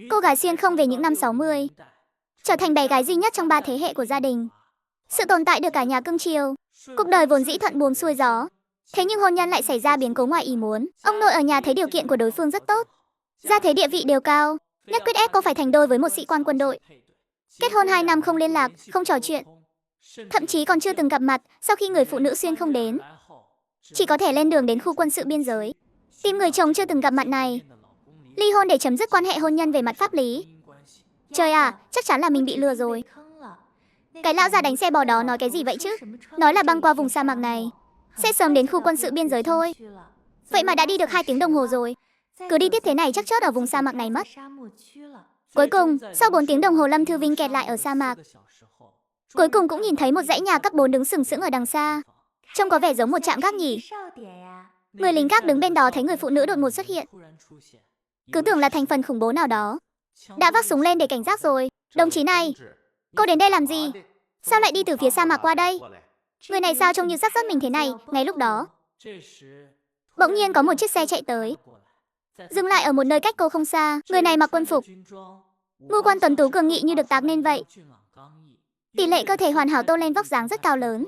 Cô gái xuyên không về những năm 60, trở thành bé gái duy nhất trong 3 thế hệ của gia đình. Sự tồn tại được cả nhà cưng chiều. Cuộc đời vốn dĩ thuận buồm xuôi gió. Thế nhưng hôn nhân lại xảy ra biến cố ngoài ý muốn. Ông nội ở nhà thấy điều kiện của đối phương rất tốt, gia thế địa vị đều cao, nhất quyết ép cô phải thành đôi với một sĩ quan quân đội. Kết hôn 2 năm không liên lạc, không trò chuyện, thậm chí còn chưa từng gặp mặt. Sau khi người phụ nữ xuyên không đến, chỉ có thể lên đường đến khu quân sự biên giới, tìm người chồng chưa từng gặp mặt này, ly hôn để chấm dứt quan hệ hôn nhân về mặt pháp lý. Trời à, chắc chắn là mình bị lừa rồi. Cái lão già đánh xe bò đó nói cái gì vậy chứ? Nói là băng qua vùng sa mạc này sẽ sớm đến khu quân sự biên giới thôi. Vậy mà đã đi được 2 tiếng đồng hồ rồi. Cứ đi tiếp thế này chắc chót ở vùng sa mạc này mất. Cuối cùng, sau 4 tiếng đồng hồ Lâm Thư Vinh kẹt lại ở sa mạc. Cuối cùng cũng nhìn thấy một dãy nhà cấp 4 đứng sừng sững ở đằng xa. Trông có vẻ giống một trạm gác nhỉ. Người lính gác đứng bên đó thấy người phụ nữ đột ngột xuất hiện, cứ tưởng là thành phần khủng bố nào đó, đã vác súng lên để cảnh giác rồi. Đồng chí này, cô đến đây làm gì? Sao lại đi từ phía sa mạc qua đây? Người này sao trông như xác rớt mình thế này? Ngay lúc đó, bỗng nhiên có một chiếc xe chạy tới, dừng lại ở một nơi cách cô không xa. Người này mặc quân phục, ngũ quan tuấn tú cường nghị như được tạc nên vậy. Tỷ lệ cơ thể hoàn hảo tôn lên vóc dáng rất cao lớn.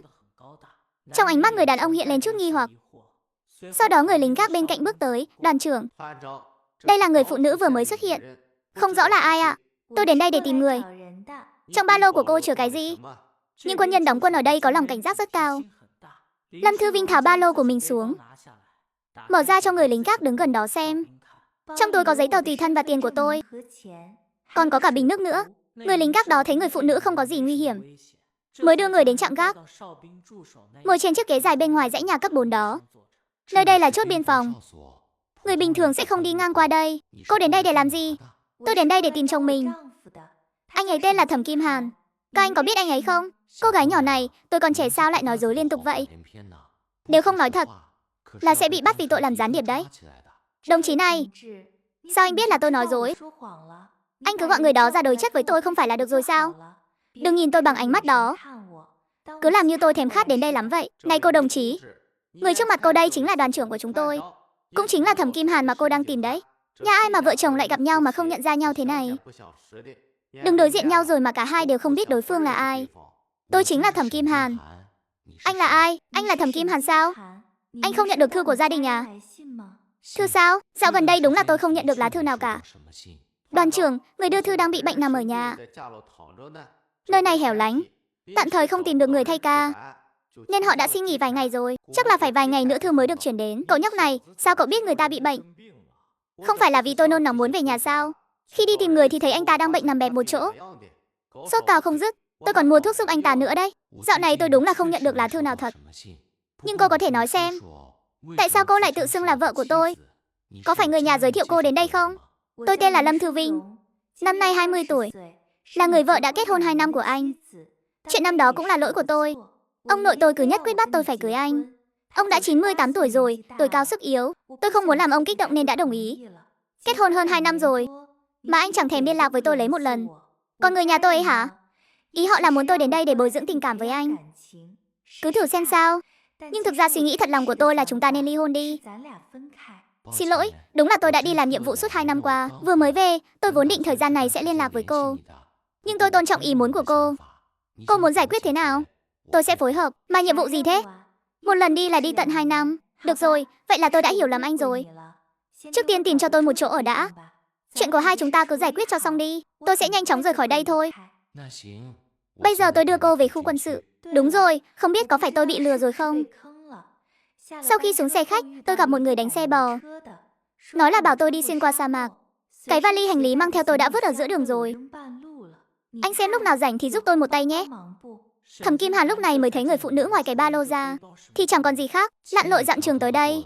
Trong ánh mắt người đàn ông hiện lên chút nghi hoặc. Sau đó người lính gác bên cạnh bước tới. Đoàn trưởng, đây là người phụ nữ vừa mới xuất hiện. Không rõ là ai ạ. Tôi đến đây để tìm người. Trong ba lô của cô chứa cái gì? Nhưng quân nhân đóng quân ở đây có lòng cảnh giác rất cao. Lâm Thư Vinh tháo ba lô của mình xuống, mở ra cho người lính gác đứng gần đó xem. Trong túi có giấy tờ tùy thân và tiền của tôi, còn có cả bình nước nữa. Người lính gác đó thấy người phụ nữ không có gì nguy hiểm, mới đưa người đến trạm gác, ngồi trên chiếc ghế dài bên ngoài dãy nhà cấp 4 đó. Nơi đây là chốt biên phòng, người bình thường sẽ không đi ngang qua đây. Cô đến đây để làm gì? Tôi đến đây để tìm chồng mình. Anh ấy tên là Thẩm Kim Hàn. Các anh có biết anh ấy không? Cô gái nhỏ này, tôi còn trẻ sao lại nói dối liên tục vậy? Nếu không nói thật là sẽ bị bắt vì tội làm gián điệp đấy. Đồng chí này, sao anh biết là tôi nói dối? Anh cứ gọi người đó ra đối chất với tôi không phải là được rồi sao? Đừng nhìn tôi bằng ánh mắt đó, cứ làm như tôi thèm khát đến đây lắm vậy. Này cô đồng chí, người trước mặt cô đây chính là đoàn trưởng của chúng tôi, cũng chính là Thẩm Kim Hàn mà cô đang tìm đấy. Nhà ai mà vợ chồng lại gặp nhau mà không nhận ra nhau thế này? Đừng đối diện nhau rồi mà cả hai đều không biết đối phương là ai. Tôi chính là Thẩm Kim Hàn. Anh là ai? Anh là Thẩm Kim Hàn sao? Anh không nhận được thư của gia đình à? Thư sao? Dạo gần đây đúng là tôi không nhận được lá thư nào cả. Đoàn trưởng, người đưa thư đang bị bệnh nằm ở nhà. Nơi này hẻo lánh, tạm thời không tìm được người thay ca, nên họ đã xin nghỉ vài ngày rồi. Chắc là phải vài ngày nữa thư mới được chuyển đến. Cậu nhóc này, sao cậu biết người ta bị bệnh? Không phải là vì tôi nôn nóng muốn về nhà sao? Khi đi tìm người thì thấy anh ta đang bệnh nằm bẹp một chỗ, sốt cao không dứt. Tôi còn mua thuốc giúp anh ta nữa đấy. Dạo này tôi đúng là không nhận được lá thư nào thật. Nhưng cô có thể nói xem, tại sao cô lại tự xưng là vợ của tôi? Có phải người nhà giới thiệu cô đến đây không? Tôi tên là Lâm Thư Vinh, năm nay 20 tuổi, là người vợ đã kết hôn 2 năm của anh. Chuyện năm đó cũng là lỗi của tôi. Ông nội tôi cứ nhất quyết bắt tôi phải cưới anh. Ông đã 98 tuổi rồi, tuổi cao sức yếu. Tôi không muốn làm ông kích động nên đã đồng ý. Kết hôn hơn 2 năm rồi mà anh chẳng thèm liên lạc với tôi lấy một lần. Còn người nhà tôi ấy hả? Ý họ là muốn tôi đến đây để bồi dưỡng tình cảm với anh. Cứ thử xem sao. Nhưng thực ra suy nghĩ thật lòng của tôi là chúng ta nên ly hôn đi. Xin lỗi, đúng là tôi đã đi làm nhiệm vụ suốt 2 năm qua. Vừa mới về, tôi vốn định thời gian này sẽ liên lạc với cô. Nhưng tôi tôn trọng ý muốn của cô. Cô muốn giải quyết thế nào? Tôi sẽ phối hợp. Mà nhiệm vụ gì thế? Một lần đi là đi tận 2 năm. Được rồi, vậy là tôi đã hiểu lầm anh rồi. Trước tiên tìm cho tôi một chỗ ở đã. Chuyện của hai chúng ta cứ giải quyết cho xong đi. Tôi sẽ nhanh chóng rời khỏi đây thôi. Bây giờ tôi đưa cô về khu quân sự. Đúng rồi, không biết có phải tôi bị lừa rồi không? Sau khi xuống xe khách, tôi gặp một người đánh xe bò, nói là bảo tôi đi xuyên qua sa mạc. Cái vali hành lý mang theo tôi đã vứt ở giữa đường rồi. Anh xem lúc nào rảnh thì giúp tôi một tay nhé. Thẩm Kim Hàn lúc này mới thấy người phụ nữ ngoài cái ba lô ra thì chẳng còn gì khác, lặn lội dặm trường tới đây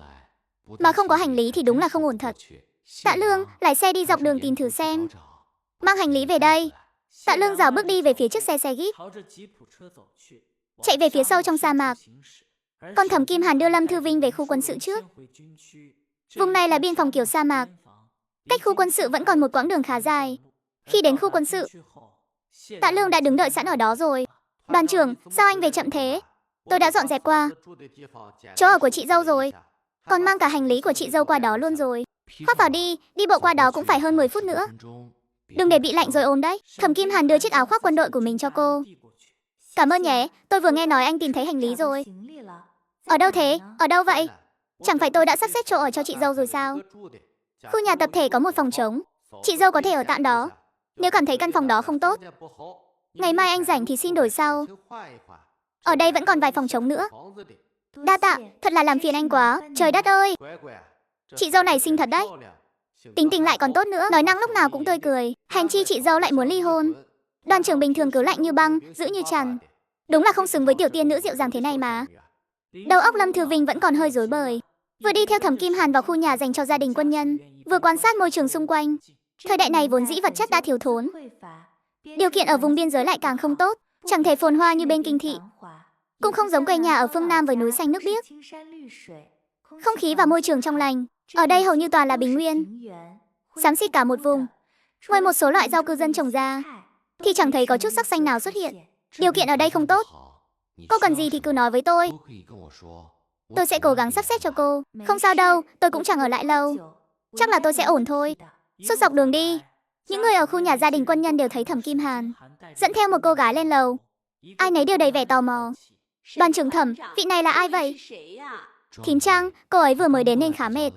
mà không có hành lý thì đúng là không ổn thật. Tạ Lương, lái xe đi dọc đường tìm thử xem. Mang hành lý về đây. Tạ Lương rảo bước đi về phía chiếc xe jeep, chạy về phía sâu trong sa mạc. Còn Thẩm Kim Hàn đưa Lâm Thư Vinh về khu quân sự trước. Vùng này là biên phòng kiểu sa mạc, cách khu quân sự vẫn còn một quãng đường khá dài. Khi đến khu quân sự, Tạ Lương đã đứng đợi sẵn ở đó rồi. Đoàn trưởng, sao anh về chậm thế? Tôi đã dọn dẹp qua chỗ ở của chị dâu rồi, còn mang cả hành lý của chị dâu qua đó luôn rồi. Khoác vào đi, đi bộ qua đó cũng phải hơn 10 phút nữa. Đừng để bị lạnh rồi ốm đấy. Thẩm Kim Hàn đưa chiếc áo khoác quân đội của mình cho cô. Cảm ơn nhé, tôi vừa nghe nói anh tìm thấy hành lý rồi. Ở đâu thế? Ở đâu vậy? Chẳng phải tôi đã sắp xếp chỗ ở cho chị dâu rồi sao? Khu nhà tập thể có một phòng trống. Chị dâu có thể ở tạm đó. Nếu cảm thấy căn phòng đó không tốt, ngày mai anh rảnh thì xin đổi sau. Ở đây vẫn còn vài phòng trống nữa. Đa tạ, thật là làm phiền anh quá. Trời đất ơi! Chị dâu này xinh thật đấy. Tính tình lại còn tốt nữa, nói năng lúc nào cũng tươi cười. Hèn chi chị dâu lại muốn ly hôn. Đoàn trưởng bình thường cứ lạnh như băng, giữ như chằn. Đúng là không xứng với tiểu tiên nữ dịu dàng thế này mà. Đầu óc Lâm Thư Vinh vẫn còn hơi rối bời. Vừa đi theo Thẩm Kim Hàn vào khu nhà dành cho gia đình quân nhân, vừa quan sát môi trường xung quanh. Thời đại này vốn dĩ vật chất đã thiếu thốn. Điều kiện ở vùng biên giới lại càng không tốt, chẳng thể phồn hoa như bên kinh thị. Cũng không giống quê nhà ở phương Nam với núi xanh nước biếc. Không khí và môi trường trong lành. Ở đây hầu như toàn là bình nguyên, xám xịt cả một vùng. Ngoài một số loại rau cư dân trồng ra, thì chẳng thấy có chút sắc xanh nào xuất hiện. Điều kiện ở đây không tốt. Cô cần gì thì cứ nói với tôi. Tôi sẽ cố gắng sắp xếp cho cô. Không sao đâu, tôi cũng chẳng ở lại lâu. Chắc là tôi sẽ ổn thôi. Suốt dọc đường đi, những người ở khu nhà gia đình quân nhân đều thấy Thẩm Kim Hàn dẫn theo một cô gái lên lầu. Ai nấy đều đầy vẻ tò mò. Đoàn trưởng Thẩm, vị này là ai vậy? Thím Trang, cô ấy vừa mới đến nên khá mệt.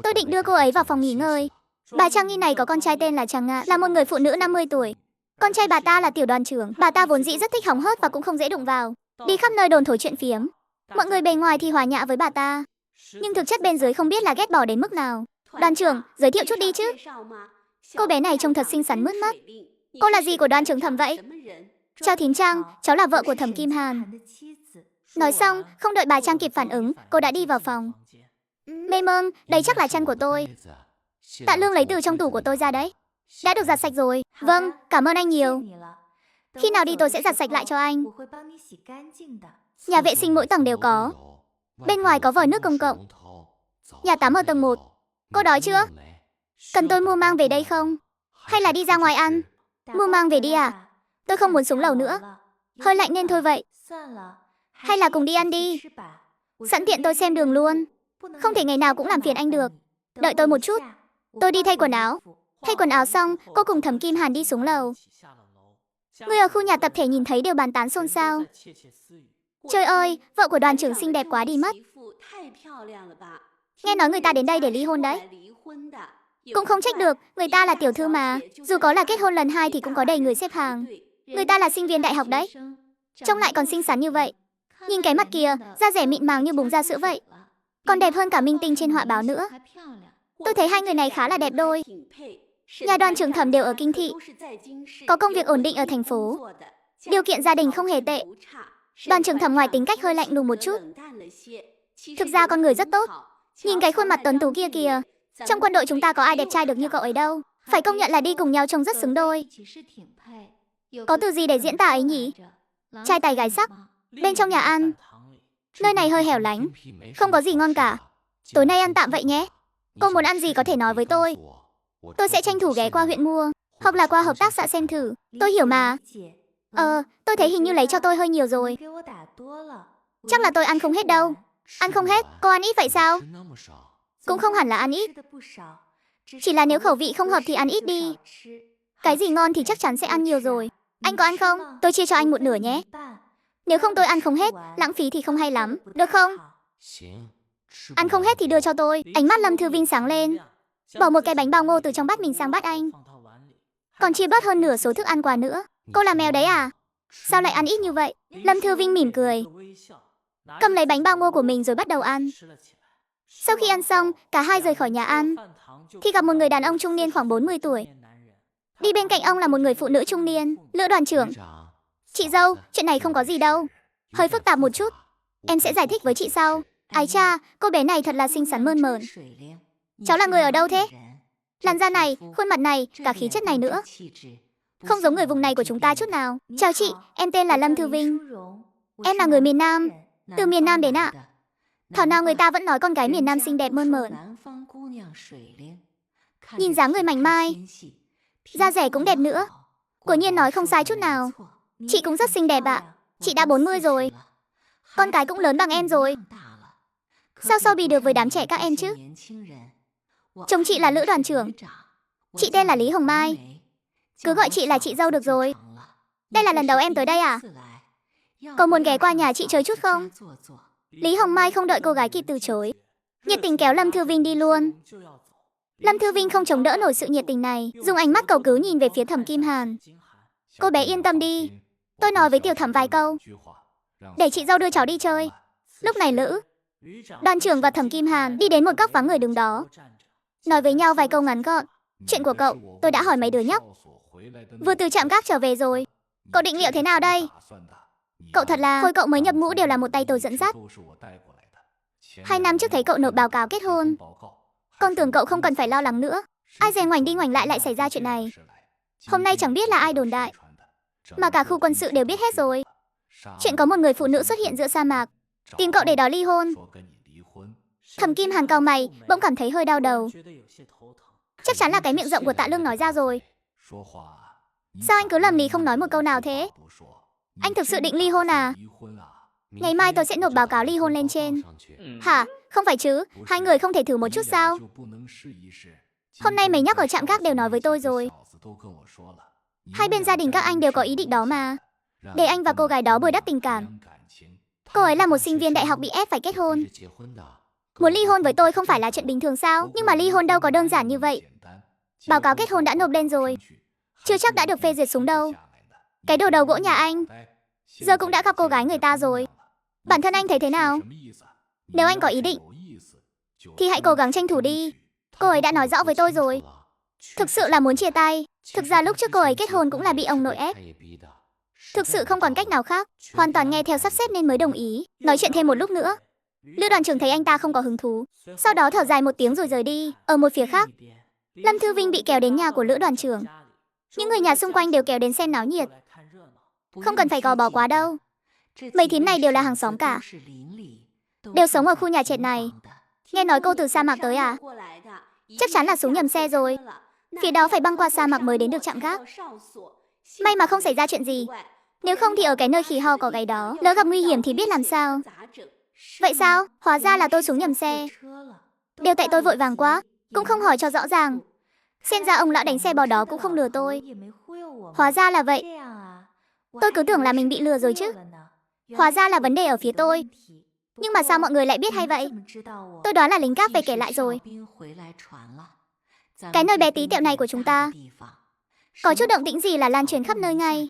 Tôi định đưa cô ấy vào phòng nghỉ ngơi. Bà Trang Nghi này có con trai tên là Trang Ngạ, là một người phụ nữ 50 tuổi. Con trai bà ta là tiểu đoàn trưởng. Bà ta vốn dĩ rất thích hóng hớt và cũng không dễ đụng vào. Đi khắp nơi đồn thổi chuyện phiếm. Mọi người bề ngoài thì hòa nhã với bà ta, nhưng thực chất bên dưới không biết là ghét bỏ đến mức nào. Đoàn trưởng, giới thiệu chút đi chứ. Cô bé này trông thật xinh xắn mướt mắt. Cô là gì của đoàn trưởng Thẩm vậy? Chào thím Trang, cháu là vợ của Thẩm Kim Hàn. Nói xong, không đợi bà Trang kịp phản ứng, cô đã đi vào phòng. Mê mơn, đây chắc là chăn của tôi. Tạ Lương lấy từ trong tủ của tôi ra đấy. Đã được giặt sạch rồi. Vâng, cảm ơn anh nhiều. Khi nào đi tôi sẽ giặt sạch lại cho anh. Nhà vệ sinh mỗi tầng đều có. Bên ngoài có vòi nước công cộng. Nhà tắm ở tầng 1. Cô đói chưa? Cần tôi mua mang về đây không? Hay là đi ra ngoài ăn? Mua mang về đi à? Tôi không muốn xuống lầu nữa. Hơi lạnh nên thôi vậy. Hay là cùng đi ăn đi. Sẵn tiện tôi xem đường luôn. Không thể ngày nào cũng làm phiền anh được. Đợi tôi một chút. Tôi đi thay quần áo. Thay quần áo xong, cô cùng Thẩm Kim Hàn đi xuống lầu. Người ở khu nhà tập thể nhìn thấy đều bàn tán xôn xao. Trời ơi, vợ của đoàn trưởng xinh đẹp quá đi mất. Nghe nói người ta đến đây để ly hôn đấy. Cũng không trách được, người ta là tiểu thư mà. Dù có là kết hôn lần 2 thì cũng có đầy người xếp hàng. Người ta là sinh viên đại học đấy. Trông lại còn xinh xắn như vậy. Nhìn cái mặt kìa, da rẻ mịn màng như bùng ra sữa vậy. Còn đẹp hơn cả minh tinh trên họa báo nữa. Tôi thấy hai người này khá là đẹp đôi. Nhà đoàn trưởng Thẩm đều ở kinh thị, có công việc ổn định ở thành phố. Điều kiện gia đình không hề tệ. Đoàn trưởng Thẩm ngoài tính cách hơi lạnh lùng một chút, thực ra con người rất tốt. Nhìn cái khuôn mặt tuấn tú kia kìa. Trong quân đội chúng ta có ai đẹp trai được như cậu ấy đâu. Phải công nhận là đi cùng nhau trông rất xứng đôi. Có từ gì để diễn tả ấy nhỉ? Trai tài gái sắc. Bên trong nhà ăn. Nơi này hơi hẻo lánh, không có gì ngon cả. Tối nay ăn tạm vậy nhé. Cô muốn ăn gì có thể nói với tôi. Tôi sẽ tranh thủ ghé qua huyện mua, hoặc là qua hợp tác xã xem thử. Tôi hiểu mà. Tôi thấy hình như lấy cho tôi hơi nhiều rồi. Chắc là tôi ăn không hết đâu. Ăn không hết? Cô ăn ít vậy sao? Cũng không hẳn là ăn ít. Chỉ là nếu khẩu vị không hợp thì ăn ít đi. Cái gì ngon thì chắc chắn sẽ ăn nhiều rồi. Anh có ăn không? Tôi chia cho anh một nửa nhé. Nếu không tôi ăn không hết, lãng phí thì không hay lắm. Được không? Ăn không hết thì đưa cho tôi. Ánh mắt Lâm Thư Vinh sáng lên. Bỏ một cái bánh bao ngô từ trong bát mình sang bát anh. Còn chia bớt hơn nửa số thức ăn quà nữa. Cô là mèo đấy à? Sao lại ăn ít như vậy? Lâm Thư Vinh mỉm cười, cầm lấy bánh bao ngô của mình rồi bắt đầu ăn. Sau khi ăn xong, cả hai rời khỏi nhà ăn, thì gặp một người đàn ông trung niên khoảng 40 tuổi. Đi bên cạnh ông là một người phụ nữ trung niên. Lữ đoàn trưởng. Chị dâu, chuyện này không có gì đâu. Hơi phức tạp một chút. Em sẽ giải thích với chị sau. Ái cha, cô bé này thật là xinh xắn mơn mởn. Cháu là người ở đâu thế? Làn da này, khuôn mặt này, cả khí chất này nữa. Không giống người vùng này của chúng ta chút nào. Chào chị, em tên là Lâm Thư Vinh. Em là người miền Nam. Từ miền Nam đến ạ. Thảo nào người ta vẫn nói con gái miền Nam xinh đẹp mơn mởn. Nhìn dáng người mảnh mai, da rẻ cũng đẹp nữa. Quả nhiên nói không sai chút nào. Chị cũng rất xinh đẹp ạ. Chị đã 40 rồi. Con cái cũng lớn bằng em rồi. Sao so bì được với đám trẻ các em chứ? Chồng chị là Lữ đoàn trưởng. Chị tên là Lý Hồng Mai. Cứ gọi chị là chị dâu được rồi. Đây là lần đầu em tới đây à? Có muốn ghé qua nhà chị chơi chút không? Lý Hồng Mai không đợi cô gái kịp từ chối, nhiệt tình kéo Lâm Thư Vinh đi luôn. Lâm Thư Vinh không chống đỡ nổi sự nhiệt tình này, dùng ánh mắt cầu cứu nhìn về phía Thẩm Kim Hàn. Cô bé yên tâm đi, tôi nói với Tiểu Thẩm vài câu, để chị dâu đưa cháu đi chơi. Lúc này Lữ đoàn trưởng và Thẩm Kim Hàn đi đến một góc vắng người đứng đó, nói với nhau vài câu ngắn gọn. Chuyện của cậu, tôi đã hỏi mấy đứa nhóc, vừa từ trạm gác trở về rồi. Cậu định liệu thế nào đây? Cậu thật là, hồi cậu mới nhập ngũ đều là một tay tôi dẫn dắt. 2 năm trước thấy cậu nộp báo cáo kết hôn, con tưởng cậu không cần phải lo lắng nữa. Ai dè ngoảnh đi ngoảnh lại xảy ra chuyện này. Hôm nay chẳng biết là ai đồn đại, mà cả khu quân sự đều biết hết rồi. Chuyện có một người phụ nữ xuất hiện giữa sa mạc, tìm cậu để đòi ly hôn. Thẩm Kim Hàn cau mày, bỗng cảm thấy hơi đau đầu. Chắc chắn là cái miệng rộng của Tạ Lương nói ra rồi. Sao anh cứ lầm lì không nói một câu nào thế? Anh thực sự định ly hôn à? Ngày mai tôi sẽ nộp báo cáo ly hôn lên trên. Hả? Không phải chứ, hai người không thể thử một chút sao? Hôm nay mấy nhóc ở trạm gác đều nói với tôi rồi. Hai bên gia đình các anh đều có ý định đó mà. Để anh và cô gái đó bồi đắp tình cảm. Cô ấy là một sinh viên đại học bị ép phải kết hôn. Muốn ly hôn với tôi không phải là chuyện bình thường sao? Nhưng mà ly hôn đâu có đơn giản như vậy. Báo cáo kết hôn đã nộp lên rồi, chưa chắc đã được phê duyệt xuống đâu. Cái đồ đầu gỗ nhà anh giờ cũng đã gặp cô gái người ta rồi. Bản thân anh thấy thế nào? Nếu anh có ý định thì hãy cố gắng tranh thủ đi. Cô ấy đã nói rõ với tôi rồi, thực sự là muốn chia tay. Thực ra lúc trước cô ấy kết hôn cũng là bị ông nội ép. Thực sự không còn cách nào khác, hoàn toàn nghe theo sắp xếp nên mới đồng ý. Nói chuyện thêm một lúc nữa, Lữ đoàn trưởng thấy anh ta không có hứng thú, sau đó thở dài một tiếng rồi rời đi. Ở một phía khác, Lâm Thư Vinh bị kéo đến nhà của Lữ đoàn trưởng. Những người nhà xung quanh đều kéo đến xem náo nhiệt. Không cần phải gò bó quá đâu, mấy thím này đều là hàng xóm cả, đều sống ở khu nhà trệt này. Nghe nói cô từ sa mạc tới à? Chắc chắn là xuống nhầm xe rồi. Phía đó phải băng qua sa mạc mới đến được trạm gác. May mà không xảy ra chuyện gì, nếu không thì ở cái nơi khỉ ho có gáy đó, lỡ gặp nguy hiểm thì biết làm sao. Vậy sao? Hóa ra là tôi xuống nhầm xe. Đều tại tôi vội vàng quá, cũng không hỏi cho rõ ràng. Xem ra ông lão đánh xe bò đó cũng không lừa tôi. Hóa ra là vậy. Tôi cứ tưởng là mình bị lừa rồi chứ. Hóa ra là vấn đề ở phía tôi. Nhưng mà sao mọi người lại biết hay vậy? Tôi đoán là lính gác về kể lại rồi. Cái nơi bé tí tẹo này của chúng ta có chút động tĩnh gì là lan truyền khắp nơi ngay.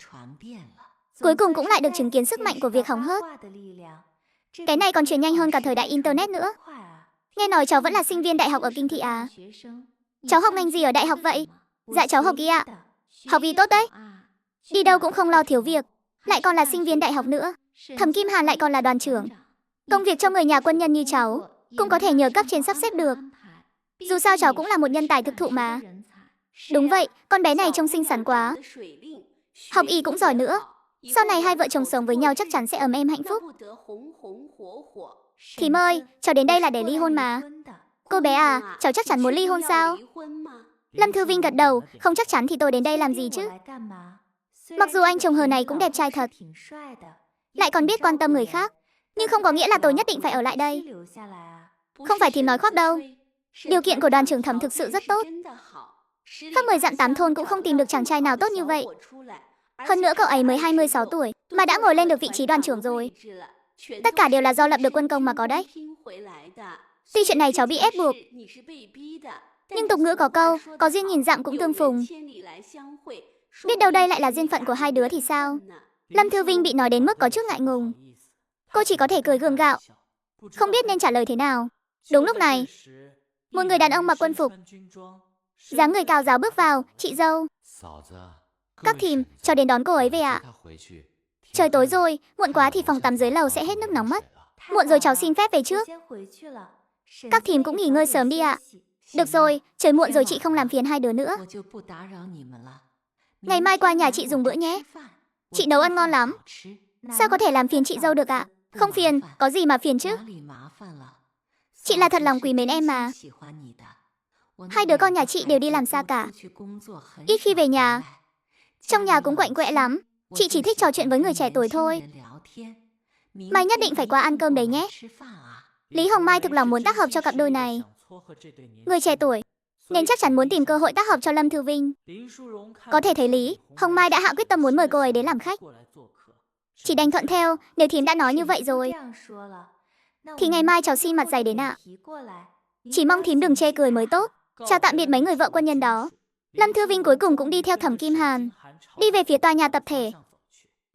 Cuối cùng cũng lại được chứng kiến sức mạnh của việc hỏng hớt. Cái này còn truyền nhanh hơn cả thời đại internet nữa. Nghe nói cháu vẫn là sinh viên đại học ở Kinh Thị à? Cháu học ngành gì ở đại học vậy? Dạ cháu học y ạ. Học y tốt đấy. Đi đâu cũng không lo thiếu việc, lại còn là sinh viên đại học nữa. Thẩm Kim Hàn lại còn là đoàn trưởng. Công việc cho người nhà quân nhân như cháu cũng có thể nhờ cấp trên sắp xếp được. Dù sao cháu cũng là một nhân tài thực thụ mà. Đúng vậy, con bé này trông xinh xắn quá. Học y cũng giỏi nữa. Sau này hai vợ chồng sống với nhau chắc chắn sẽ ấm êm hạnh phúc. Thím ơi, cháu đến đây là để ly hôn mà. Cô bé à, cháu chắc chắn muốn ly hôn sao? Lâm Thư Vinh gật đầu, không chắc chắn thì tôi đến đây làm gì chứ. Mặc dù anh chồng hờ này cũng đẹp trai thật, lại còn biết quan tâm người khác, nhưng không có nghĩa là tôi nhất định phải ở lại đây. Không phải thím nói khoác đâu. Điều kiện của đoàn trưởng Thẩm thực sự rất tốt. Khắp 10 dặm 8 thôn cũng không tìm được chàng trai nào tốt như vậy. Hơn nữa cậu ấy mới 26 tuổi mà đã ngồi lên được vị trí đoàn trưởng rồi. Tất cả đều là do lập được quân công mà có đấy. Tuy chuyện này cháu bị ép buộc, nhưng tục ngữ có câu, có duyên nhìn dặm cũng tương phùng. Biết đâu đây lại là duyên phận của hai đứa thì sao? Lâm Thư Vinh bị nói đến mức có chút ngại ngùng. Cô chỉ có thể cười gượng gạo, không biết nên trả lời thế nào. Đúng lúc này, một người đàn ông mặc quân phục, dáng người cao giáo bước vào. Chị dâu. Các thím, cháu đến đón cô ấy về ạ. Trời tối rồi, muộn quá thì phòng tắm dưới lầu sẽ hết nước nóng mất. Muộn rồi cháu xin phép về trước. Các thím cũng nghỉ ngơi sớm đi ạ. Được rồi, trời muộn rồi chị không làm phiền hai đứa nữa. Ngày mai qua nhà chị dùng bữa nhé. Chị nấu ăn ngon lắm. Sao có thể làm phiền chị dâu được ạ? Không phiền, có gì mà phiền chứ. Chị là thật lòng quý mến em mà. Hai đứa con nhà chị đều đi làm xa cả, ít khi về nhà. Trong nhà cũng quạnh quẽ lắm. Chị chỉ thích trò chuyện với người trẻ tuổi thôi. Mai nhất định phải qua ăn cơm đấy nhé. Lý Hồng Mai thực lòng muốn tác hợp cho cặp đôi này. Người trẻ tuổi, nên chắc chắn muốn tìm cơ hội tác hợp cho Lâm Thư Vinh. Có thể thấy lý, Hồng Mai đã hạ quyết tâm muốn mời cô ấy đến làm khách. Chỉ đành thuận theo, nếu thím đã nói như vậy rồi. Thì ngày mai cháu xin mặt dày đến ạ. Chỉ mong thím đừng chê cười mới tốt. Chào tạm biệt mấy người vợ quân nhân đó. Lâm Thư Vinh cuối cùng cũng đi theo Thẩm Kim Hàn, đi về phía tòa nhà tập thể.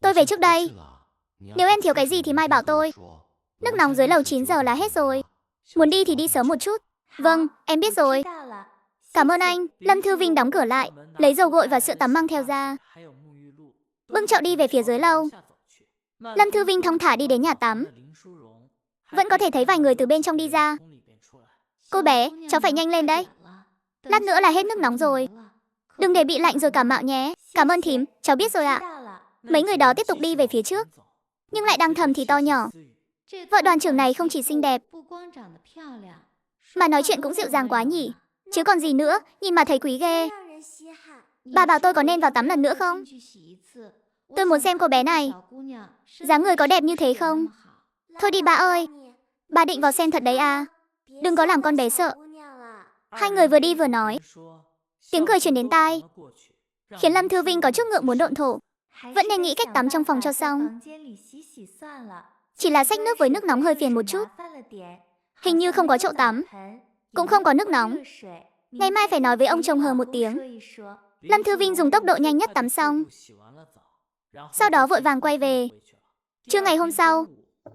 Tôi về trước đây. Nếu em thiếu cái gì thì mai bảo tôi. Nước nóng dưới lầu 9 giờ là hết rồi. Muốn đi thì đi sớm một chút. Vâng, em biết rồi. Cảm ơn anh. Lâm Thư Vinh đóng cửa lại, lấy dầu gội và sữa tắm mang theo ra. Bưng chậu đi về phía dưới lầu. Lâm Thư Vinh thong thả đi đến nhà tắm. Vẫn có thể thấy vài người từ bên trong đi ra. Cô bé, cháu phải nhanh lên đấy. Lát nữa là hết nước nóng rồi. Đừng để bị lạnh rồi cảm mạo nhé. Cảm ơn thím, cháu biết rồi ạ. Mấy người đó tiếp tục đi về phía trước, nhưng lại đang thầm thì to nhỏ. Vợ đoàn trưởng này không chỉ xinh đẹp, mà nói chuyện cũng dịu dàng quá nhỉ. Chứ còn gì nữa, nhìn mà thấy quý ghê. Bà bảo tôi có nên vào tắm lần nữa không? Tôi muốn xem cô bé này, dáng người có đẹp như thế không? Thôi đi bà ơi. Bà định vào xem thật đấy à? Đừng có làm con bé sợ. Hai người vừa đi vừa nói. Tiếng cười truyền đến tai, khiến Lâm Thư Vinh có chút ngượng muốn độn thổ. Vẫn nên nghĩ cách tắm trong phòng cho xong. Chỉ là xách nước với nước nóng hơi phiền một chút. Hình như không có chậu tắm, cũng không có nước nóng. Ngày mai phải nói với ông chồng hờ một tiếng. Lâm Thư Vinh dùng tốc độ nhanh nhất tắm xong, sau đó vội vàng quay về. Trưa ngày hôm sau,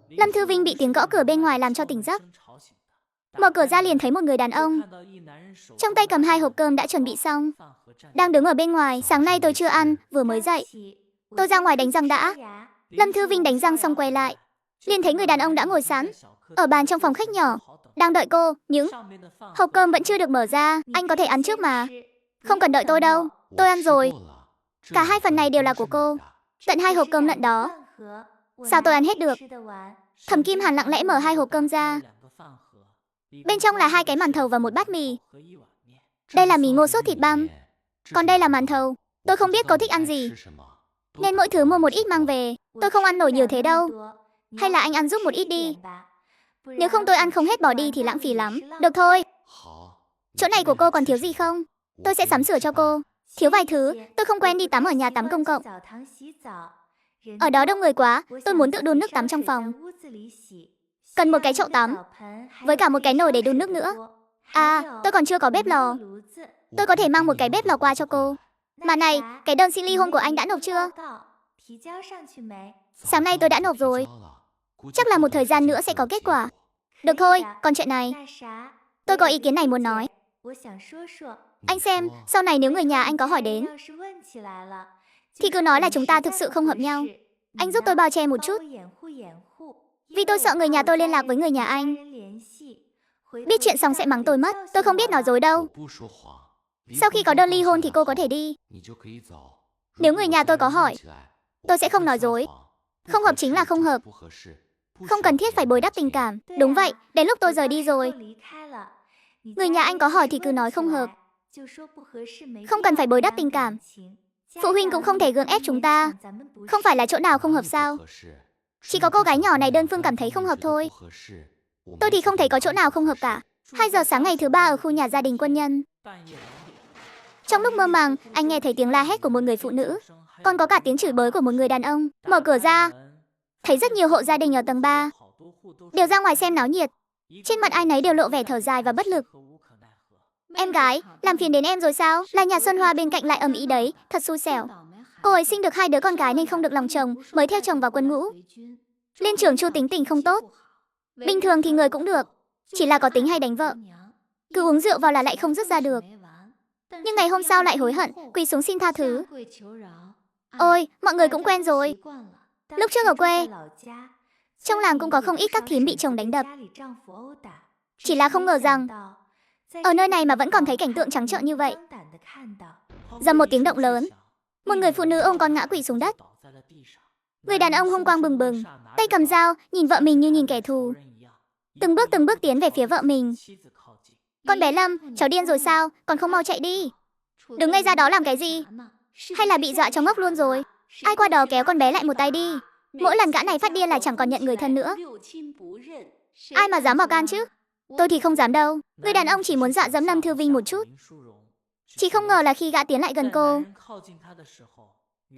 Lâm Thư Vinh bị tiếng gõ cửa bên ngoài làm cho tỉnh giấc. Mở cửa ra liền thấy một người đàn ông, trong tay cầm 2 hộp cơm đã chuẩn bị xong, đang đứng ở bên ngoài. Sáng nay tôi chưa ăn, vừa mới dậy. Tôi ra ngoài đánh răng đã. Lâm Thư Vinh đánh răng xong quay lại, liền thấy người đàn ông đã ngồi sẵn ở bàn trong phòng khách nhỏ, đang đợi cô. Những hộp cơm vẫn chưa được mở ra. Anh có thể ăn trước mà. Không cần đợi tôi đâu, tôi ăn rồi. Cả 2 phần này đều là của cô. Tận 2 hộp cơm lận đó. Sao tôi ăn hết được? Thẩm Kim Hàn lặng lẽ mở 2 hộp cơm ra. Bên trong là 2 cái màn thầu và 1 bát mì. Đây là mì ngô sốt thịt băm, còn đây là màn thầu. Tôi không biết cô thích ăn gì, nên mỗi thứ mua một ít mang về. Tôi không ăn nổi nhiều thế đâu. Hay là anh ăn giúp một ít đi. Nếu không tôi ăn không hết bỏ đi thì lãng phí lắm. Được thôi. Chỗ này của cô còn thiếu gì không? Tôi sẽ sắm sửa cho cô. Thiếu vài thứ, tôi không quen đi tắm ở nhà tắm công cộng. Ở đó đông người quá, tôi muốn tự đun nước tắm trong phòng. Cần một cái chậu tắm, với cả một cái nồi để đun nước nữa. À, tôi còn chưa có bếp lò. Tôi có thể mang một cái bếp lò qua cho cô. Mà này, cái đơn xin ly hôn của anh đã nộp chưa? Sáng nay tôi đã nộp rồi. Chắc là một thời gian nữa sẽ có kết quả. Được thôi, còn chuyện này, tôi có ý kiến này muốn nói. Anh xem, sau này nếu người nhà anh có hỏi đến, thì cứ nói là chúng ta thực sự không hợp nhau. Anh giúp tôi bao che một chút, vì tôi sợ người nhà tôi liên lạc với người nhà anh. Biết chuyện xong sẽ mắng tôi mất. Tôi không biết nói dối đâu. Sau khi có đơn ly hôn thì cô có thể đi. Nếu người nhà tôi có hỏi, tôi sẽ không nói dối. Không hợp chính là không hợp. Không cần thiết phải bồi đắp tình cảm. Đúng vậy, đến lúc tôi rời đi rồi, người nhà anh có hỏi thì cứ nói không hợp. Không cần phải bồi đắp tình cảm. Phụ huynh cũng không thể gượng ép chúng ta. Không phải là chỗ nào không hợp sao? Chỉ có cô gái nhỏ này đơn phương cảm thấy không hợp thôi. Tôi thì không thấy có chỗ nào không hợp cả. 2 giờ sáng ngày thứ 3 ở khu nhà gia đình quân nhân. Trong lúc mơ màng, anh nghe thấy tiếng la hét của một người phụ nữ, còn có cả tiếng chửi bới của một người đàn ông. Mở cửa ra, thấy rất nhiều hộ gia đình ở tầng 3 đều ra ngoài xem náo nhiệt. Trên mặt ai nấy đều lộ vẻ thở dài và bất lực. Em gái, làm phiền đến em rồi sao? Là nhà Xuân Hoa bên cạnh lại ầm ĩ đấy, thật xui xẻo. Cô ấy sinh được 2 đứa con gái nên không được lòng chồng, mới theo chồng vào quân ngũ. Liên trưởng Chu tính tình không tốt. Bình thường thì người cũng được, chỉ là có tính hay đánh vợ. Cứ uống rượu vào là lại không dứt ra được. Nhưng ngày hôm sau lại hối hận, quỳ xuống xin tha thứ. Ôi, mọi người cũng quen rồi. Lúc trước ở quê, trong làng cũng có không ít các thím bị chồng đánh đập. Chỉ là không ngờ rằng ở nơi này mà vẫn còn thấy cảnh tượng trắng trợn như vậy. Dầm một tiếng động lớn, một người phụ nữ ôm con ngã quỵ xuống đất. Người đàn ông hung quang bừng bừng, tay cầm dao, nhìn vợ mình như nhìn kẻ thù. Từng bước tiến về phía vợ mình. Con bé Lâm, cháu điên rồi sao? Còn không mau chạy đi. Đứng ngay ra đó làm cái gì? Hay là bị dọa cho ngốc luôn rồi? Ai qua đó kéo con bé lại một tay đi. Mỗi lần gã này phát điên là chẳng còn nhận người thân nữa. Ai mà dám vào can chứ? Tôi thì không dám đâu. Người đàn ông chỉ muốn dọa dẫm Lâm Thư Vinh một chút. Chỉ không ngờ là khi gã tiến lại gần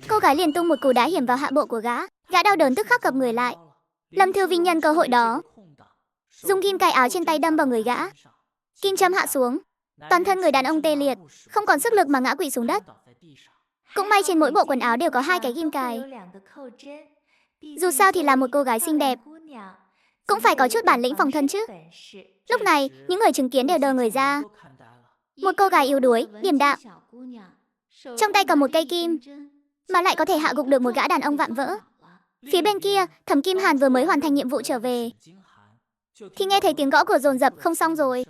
cô gái liền tung một cú đá hiểm vào hạ bộ của gã. Gã đau đớn tức khắc cập người lại. Lâm Thư Vinh nhân cơ hội đó dùng kim cài áo trên tay đâm vào người gã. Kim châm hạ xuống, toàn thân người đàn ông tê liệt, không còn sức lực mà ngã quỵ xuống đất. Cũng may trên mỗi bộ quần áo đều có 2 cái kim cài. Dù sao thì là một cô gái xinh đẹp, cũng phải có chút bản lĩnh phòng thân chứ. Lúc này, những người chứng kiến đều đờ người ra. Một cô gái yếu đuối, điềm đạm, trong tay cầm một cây kim, mà lại có thể hạ gục được một gã đàn ông vạm vỡ. Phía bên kia, Thẩm Kim Hàn vừa mới hoàn thành nhiệm vụ trở về, thì nghe thấy tiếng gõ cửa dồn dập. Không xong rồi.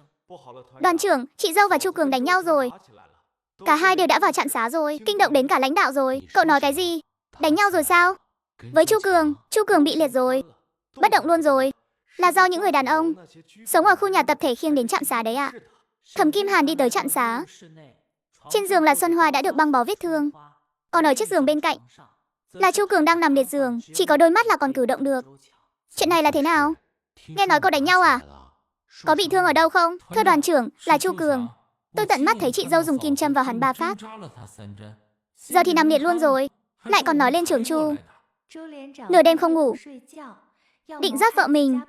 Đoàn trưởng, chị dâu và Chu Cường đánh nhau rồi. Cả hai đều đã vào trạm xá rồi, kinh động đến cả lãnh đạo rồi. Cậu nói cái gì? Đánh nhau rồi sao? Với Chu Cường bị liệt rồi, bất động luôn rồi. Là do những người đàn ông sống ở khu nhà tập thể khiêng đến trạm xá đấy ạ. Thẩm Kim Hàn đi tới trạm xá. Trên giường là Xuân Hoa đã được băng bó vết thương, còn ở chiếc giường bên cạnh là Chu Cường đang nằm liệt giường, chỉ có đôi mắt là còn cử động được. Chuyện này là thế nào? Nghe nói cô đánh nhau à? Có bị thương ở đâu không? Thưa đoàn trưởng, là Chu Cường. Tôi tận mắt thấy chị dâu dùng kim châm vào hắn 3 phát. Giờ thì nằm liệt luôn rồi, lại còn nói lên trưởng Chu. Nửa đêm không ngủ, định giết vợ mình.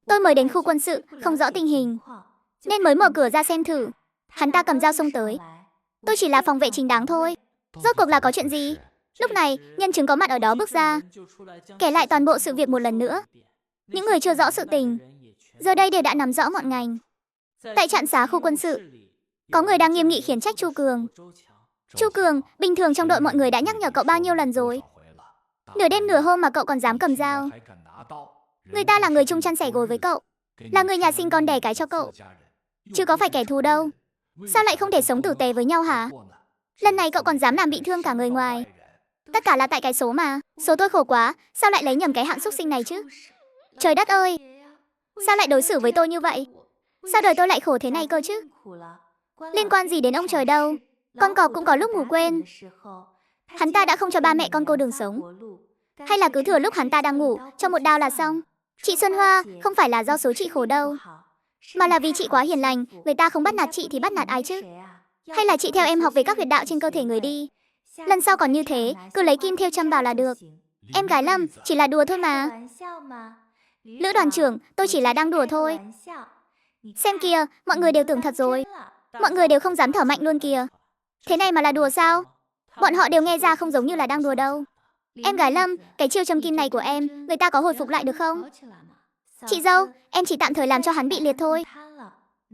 Tôi mới đến khu quân sự, không rõ tình hình, nên mới mở cửa ra xem thử. Hắn ta cầm dao xông tới. Tôi chỉ là phòng vệ chính đáng thôi. Rốt cuộc là có chuyện gì? Lúc này, nhân chứng có mặt ở đó bước ra, kể lại toàn bộ sự việc một lần nữa. Những người chưa rõ sự tình giờ đây đều đã nắm rõ ngọn ngành. Tại trạm xá khu quân sự, có người đang nghiêm nghị khiển trách Chu Cường. Chu Cường, bình thường trong đội mọi người đã nhắc nhở cậu bao nhiêu lần rồi? Nửa đêm nửa hôm mà cậu còn dám cầm dao. Người ta là người chung chăn sẻ gối với cậu, là người nhà sinh con đẻ cái cho cậu, chứ có phải kẻ thù đâu. Sao lại không thể sống tử tế với nhau hả? Lần này cậu còn dám làm bị thương cả người ngoài. Tất cả là tại cái số mà. Số tôi khổ quá, sao lại lấy nhầm cái hạng xúc sinh này chứ? Trời đất ơi, sao lại đối xử với tôi như vậy? Sao đời tôi lại khổ thế này cơ chứ? Liên quan gì đến ông trời đâu. Con cọp cũng có lúc ngủ quên. Hắn ta đã không cho ba mẹ con cô đường sống, hay là cứ thừa lúc hắn ta đang ngủ cho một đao là xong? Chị Xuân Hoa, không phải là do số chị khổ đâu, mà là vì chị quá hiền lành. Người ta không bắt nạt chị thì bắt nạt ai chứ? Hay là chị theo em học về các huyệt đạo trên cơ thể người đi. Lần sau còn như thế, cứ lấy kim thêu châm vào là được. Em gái Lâm, chỉ là đùa thôi mà. Lữ đoàn trưởng, tôi chỉ là đang đùa thôi. Xem kìa, mọi người đều tưởng thật rồi. Mọi người đều không dám thở mạnh luôn kìa. Thế này mà là đùa sao? Bọn họ đều nghe ra không giống như là đang đùa đâu. Em gái Lâm, cái chiêu châm kim này của em, người ta có hồi phục lại được không? Chị dâu, em chỉ tạm thời làm cho hắn bị liệt thôi,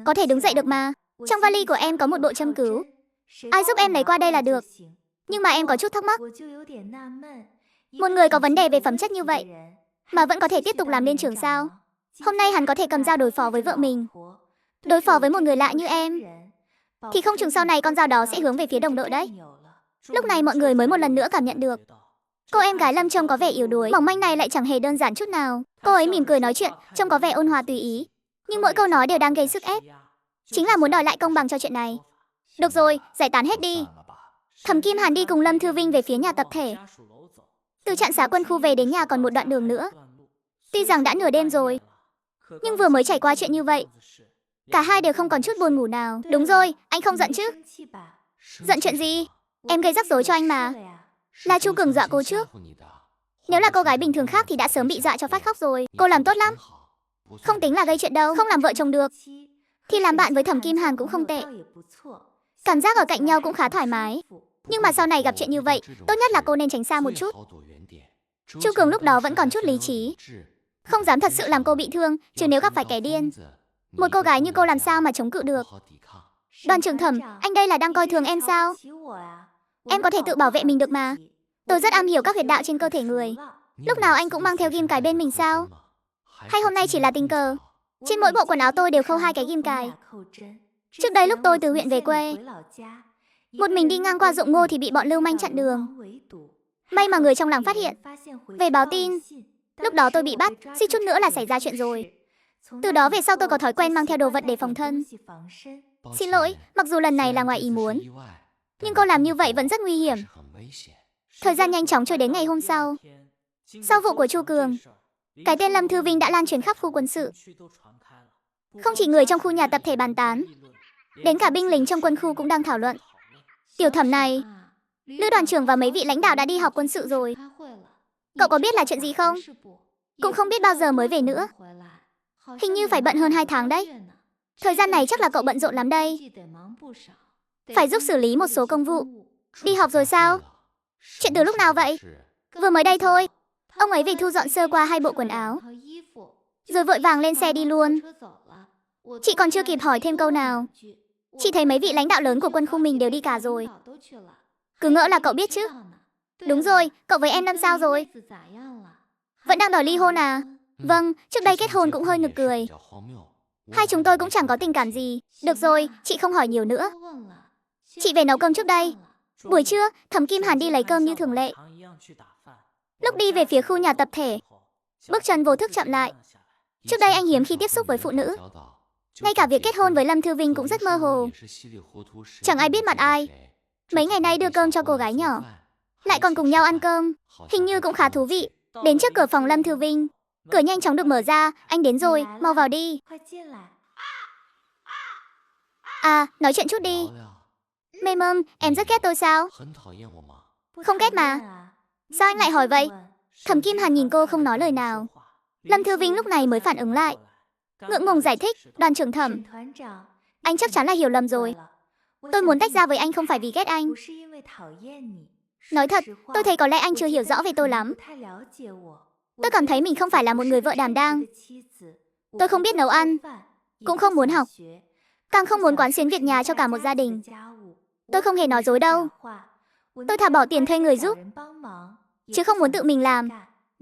có thể đứng dậy được mà. Trong vali của em có một bộ châm cứu, ai giúp em lấy qua đây là được. Nhưng mà em có chút thắc mắc, một người có vấn đề về phẩm chất như vậy mà vẫn có thể tiếp tục làm liên trưởng sao? Hôm nay hắn có thể cầm dao đối phó với vợ mình, đối phó với một người lạ như em, thì không chừng sau này con dao đó sẽ hướng về phía đồng đội đấy. Lúc này mọi người mới một lần nữa cảm nhận được cô em gái Lâm trông có vẻ yếu đuối, mỏng manh này lại chẳng hề đơn giản chút nào. Cô ấy mỉm cười nói chuyện, trông có vẻ ôn hòa tùy ý, nhưng mỗi câu nói đều đang gây sức ép, chính là muốn đòi lại công bằng cho chuyện này. Được rồi, giải tán hết đi. Thẩm Kim Hàn đi cùng Lâm Thư Vinh về phía nhà tập thể. Từ trạm xá quân khu về đến nhà còn một đoạn đường nữa. Tuy rằng đã nửa đêm rồi, nhưng vừa mới trải qua chuyện như vậy, cả hai đều không còn chút buồn ngủ nào. Đúng rồi, anh không giận chứ? Giận chuyện gì? Em gây rắc rối cho anh mà. Là Chu Cường dọa cô trước. Nếu là cô gái bình thường khác thì đã sớm bị dọa cho phát khóc rồi. Cô làm tốt lắm, không tính là gây chuyện đâu. Không làm vợ chồng được thì làm bạn với Thẩm Kim Hàn cũng không tệ. Cảm giác ở cạnh nhau cũng khá thoải mái. Nhưng mà sau này gặp chuyện như vậy, tốt nhất là cô nên tránh xa một chút. Chu Cường lúc đó vẫn còn chút lý trí, không dám thật sự làm cô bị thương, chứ nếu gặp phải kẻ điên, một cô gái như cô làm sao mà chống cự được. Đoàn trưởng Thẩm, anh đây là đang coi thường em sao? Em có thể tự bảo vệ mình được mà. Tôi rất am hiểu các huyệt đạo trên cơ thể người. Lúc nào anh cũng mang theo ghim cài bên mình sao? Hay hôm nay chỉ là tình cờ? Trên mỗi bộ quần áo tôi đều khâu 2 cái ghim cài. Trước đây lúc tôi từ huyện về quê, một mình đi ngang qua ruộng ngô thì bị bọn lưu manh chặn đường. May mà người trong làng phát hiện, về báo tin. Lúc đó tôi bị bắt, suýt chút nữa là xảy ra chuyện rồi. Từ đó về sau tôi có thói quen mang theo đồ vật để phòng thân. Xin lỗi, mặc dù lần này là ngoài ý muốn, nhưng cô làm như vậy vẫn rất nguy hiểm. Thời gian nhanh chóng trôi đến ngày hôm sau. Sau vụ của Chu Cường, cái tên Lâm Thư Vinh đã lan truyền khắp khu quân sự. Không chỉ người trong khu nhà tập thể bàn tán, đến cả binh lính trong quân khu cũng đang thảo luận. Tiểu Thẩm này, Lữ đoàn trưởng và mấy vị lãnh đạo đã đi học quân sự rồi. Cậu có biết là chuyện gì không? Cũng không biết bao giờ mới về nữa. Hình như phải bận hơn 2 tháng đấy. Thời gian này chắc là cậu bận rộn lắm đây. Phải giúp xử lý một số công vụ. Đi học rồi sao? Chuyện từ lúc nào vậy? Vừa mới đây thôi. Ông ấy về thu dọn sơ qua 2 bộ quần áo, rồi vội vàng lên xe đi luôn. Chị còn chưa kịp hỏi thêm câu nào, chị thấy mấy vị lãnh đạo lớn của quân khu mình đều đi cả rồi. Cứ ngỡ là cậu biết chứ. Đúng rồi, cậu với em năm sao rồi? Vẫn đang đòi ly hôn à? Vâng, trước đây kết hôn cũng hơi nực cười. Hai chúng tôi cũng chẳng có tình cảm gì. Được rồi, chị không hỏi nhiều nữa. Chị về nấu cơm trước đây. Buổi trưa, Thẩm Kim Hàn đi lấy cơm như thường lệ. Lúc đi về phía khu nhà tập thể, bước chân vô thức chậm lại. Trước đây anh hiếm khi tiếp xúc với phụ nữ. Ngay cả việc kết hôn với Lâm Thư Vinh cũng rất mơ hồ. Chẳng ai biết mặt ai. Mấy ngày nay đưa cơm cho cô gái nhỏ, lại còn cùng nhau ăn cơm. Hình như cũng khá thú vị. Đến trước cửa phòng Lâm Thư Vinh, cửa nhanh chóng được mở ra. Anh đến rồi, mau vào đi. À, nói chuyện chút đi. Mê mơm, em rất ghét tôi sao? Không ghét mà. Sao anh lại hỏi vậy? Thẩm Kim Hàn nhìn cô không nói lời nào. Lâm Thư Vinh lúc này mới phản ứng lại, ngượng ngùng giải thích. Đoàn trưởng Thẩm, anh chắc chắn là hiểu lầm rồi. Tôi muốn tách ra với anh không phải vì ghét anh. Nói thật, tôi thấy có lẽ anh chưa hiểu rõ về tôi lắm. Tôi cảm thấy mình không phải là một người vợ đảm đang. Tôi không biết nấu ăn, cũng không muốn học, càng không muốn quán xuyến việc nhà cho cả một gia đình. Tôi không hề nói dối đâu. Tôi thà bỏ tiền thuê người giúp, chứ không muốn tự mình làm.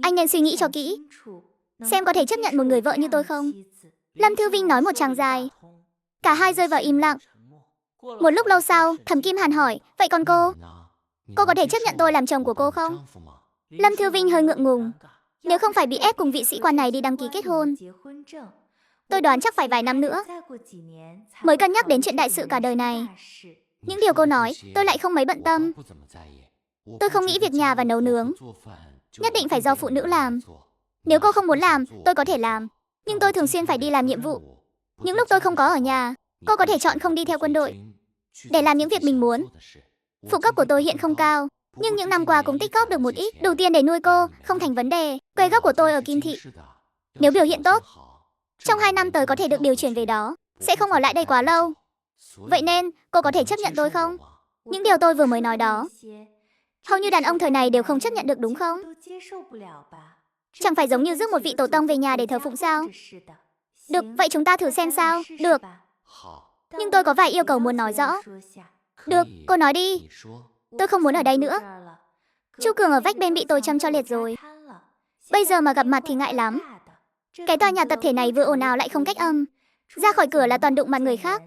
Anh nên suy nghĩ cho kỹ, xem có thể chấp nhận một người vợ như tôi không. Lâm Thư Vinh nói một tràng dài. Cả hai rơi vào im lặng. Một lúc lâu sau, Thẩm Kim Hàn hỏi, vậy còn cô có thể chấp nhận tôi làm chồng của cô không? Lâm Thư Vinh hơi ngượng ngùng. Nếu không phải bị ép cùng vị sĩ quan này đi đăng ký kết hôn, tôi đoán chắc phải vài năm nữa mới cân nhắc đến chuyện đại sự cả đời này. Những điều cô nói, tôi lại không mấy bận tâm. Tôi không nghĩ việc nhà và nấu nướng nhất định phải do phụ nữ làm. Nếu cô không muốn làm, tôi có thể làm. Nhưng tôi thường xuyên phải đi làm nhiệm vụ. Những lúc tôi không có ở nhà, cô có thể chọn không đi theo quân đội để làm những việc mình muốn. Phụ cấp của tôi hiện không cao, nhưng những năm qua cũng tích góp được một ít, đủ tiền để nuôi cô, không thành vấn đề. Quê gốc của tôi ở Kim Thị. Nếu biểu hiện tốt, trong 2 năm tới có thể được điều chuyển về đó, sẽ không ở lại đây quá lâu. Vậy nên, cô có thể chấp nhận tôi không? Những điều tôi vừa mới nói đó, hầu như đàn ông thời này đều không chấp nhận được đúng không? Chẳng phải giống như rước một vị tổ tông về nhà để thờ phụng sao? Được, vậy chúng ta thử xem sao? Được. Nhưng tôi có vài yêu cầu muốn nói rõ. Được, cô nói đi. Tôi không muốn ở đây nữa. Chu Cường ở vách bên bị tôi châm cho liệt rồi. Bây giờ mà gặp mặt thì ngại lắm. Cái tòa nhà tập thể này vừa ồn ào lại không cách âm. Ra khỏi cửa là toàn đụng mặt người khác.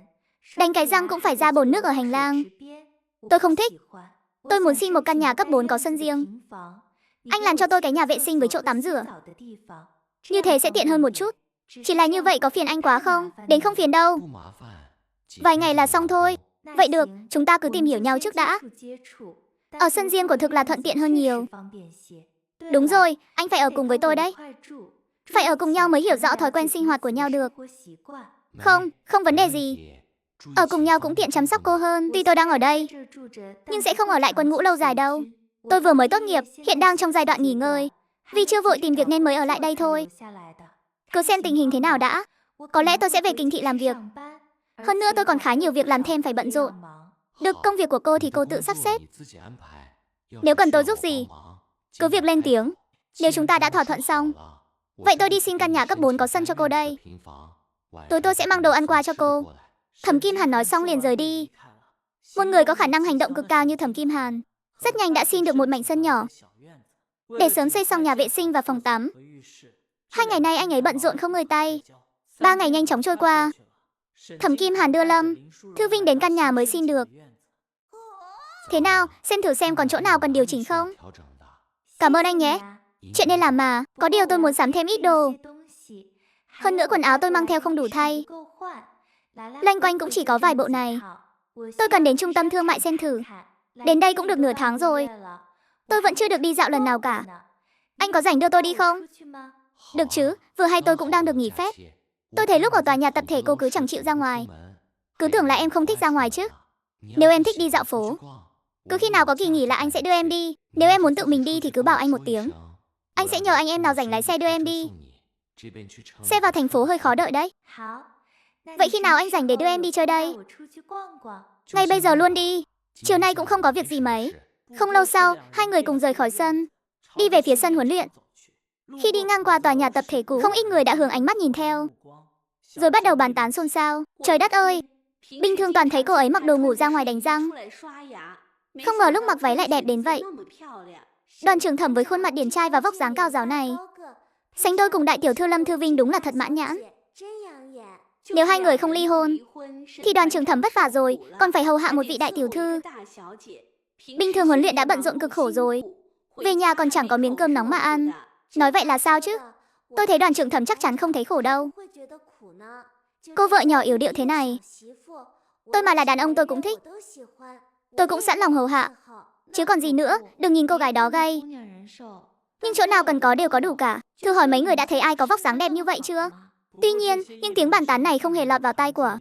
Đánh cái răng cũng phải ra bồn nước ở hành lang. Tôi không thích. Tôi muốn xin một căn nhà cấp 4 có sân riêng. Anh làm cho tôi cái nhà vệ sinh với chỗ tắm rửa. Như thế sẽ tiện hơn một chút. Chỉ là như vậy có phiền anh quá không? Đến không phiền đâu. Vài ngày là xong thôi. Vậy được, chúng ta cứ tìm hiểu nhau trước đã. Ở sân riêng của thực là thuận tiện hơn nhiều. Đúng rồi, anh phải ở cùng với tôi đấy. Phải ở cùng nhau mới hiểu rõ thói quen sinh hoạt của nhau được. Không vấn đề gì. Ở cùng nhau cũng tiện chăm sóc cô hơn. Tuy tôi đang ở đây, nhưng sẽ không ở lại quân ngũ lâu dài đâu. Tôi vừa mới tốt nghiệp, hiện đang trong giai đoạn nghỉ ngơi. Vì chưa vội tìm việc nên mới ở lại đây thôi. Cứ xem tình hình thế nào đã. Có lẽ tôi sẽ về Kinh Thị làm việc. Hơn nữa tôi còn khá nhiều việc làm thêm phải bận rộn. Được, công việc của cô thì cô tự sắp xếp. Nếu cần tôi giúp gì, cứ việc lên tiếng. Nếu chúng ta đã thỏa thuận xong, vậy tôi đi xin căn nhà cấp 4 có sân cho cô đây. Tối tôi sẽ mang đồ ăn qua cho cô. Thẩm Kim Hàn nói xong liền rời đi. Một người có khả năng hành động cực cao như Thẩm Kim Hàn rất nhanh đã xin được một mảnh sân nhỏ để sớm xây xong nhà vệ sinh và phòng tắm. 2 ngày nay anh ấy bận rộn không ngơi tay. 3 ngày nhanh chóng trôi qua. Thẩm Kim Hàn đưa Lâm Thư Vinh đến căn nhà mới xin được. Thế nào, xem thử xem còn chỗ nào cần điều chỉnh không? Cảm ơn anh nhé. Chuyện nên làm mà, có điều tôi muốn sắm thêm ít đồ. Hơn nữa quần áo tôi mang theo không đủ thay. Loanh quanh cũng chỉ có vài bộ này. Tôi cần đến trung tâm thương mại xem thử. Đến đây cũng được nửa tháng rồi. Tôi vẫn chưa được đi dạo lần nào cả. Anh có rảnh đưa tôi đi không? Được chứ, vừa hay tôi cũng đang được nghỉ phép. Tôi thấy lúc ở tòa nhà tập thể cô cứ chẳng chịu ra ngoài. Cứ tưởng là em không thích ra ngoài chứ. Nếu em thích đi dạo phố, cứ khi nào có kỳ nghỉ là anh sẽ đưa em đi. Nếu em muốn tự mình đi thì cứ bảo anh một tiếng. Anh sẽ nhờ anh em nào rảnh lái xe đưa em đi. Xe vào thành phố hơi khó đợi đấy. Vậy khi nào anh rảnh để đưa em đi chơi đây? Ngay bây giờ luôn đi. Chiều nay cũng không có việc gì mấy. Không lâu sau, hai người cùng rời khỏi sân, đi về phía sân huấn luyện. Khi đi ngang qua tòa nhà tập thể cũ, không ít người đã hướng ánh mắt nhìn theo, rồi bắt đầu bàn tán xôn xao. Trời đất ơi! Bình thường toàn thấy cô ấy mặc đồ ngủ ra ngoài đánh răng. Không ngờ lúc mặc váy lại đẹp đến vậy. Đoàn trưởng Thẩm với khuôn mặt điển trai và vóc dáng cao ráo này, sánh đôi cùng đại tiểu thư Lâm Thư Vinh đúng là thật mãn nhãn. Nếu hai người không ly hôn, thì đoàn trưởng Thẩm vất vả rồi, còn phải hầu hạ một vị đại tiểu thư. Bình thường huấn luyện đã bận rộn cực khổ rồi, về nhà còn chẳng có miếng cơm nóng mà ăn. Nói vậy là sao chứ? Tôi thấy đoàn trưởng Thẩm chắc chắn không thấy khổ đâu. Cô vợ nhỏ yếu điệu thế này, tôi mà là đàn ông tôi cũng thích. Tôi cũng sẵn lòng hầu hạ. Chứ còn gì nữa, đừng nhìn cô gái đó gay. Nhưng chỗ nào cần có đều có đủ cả. Thử hỏi mấy người đã thấy ai có vóc dáng đẹp như vậy chưa? Tuy nhiên, những tiếng bàn tán này không hề lọt vào tai của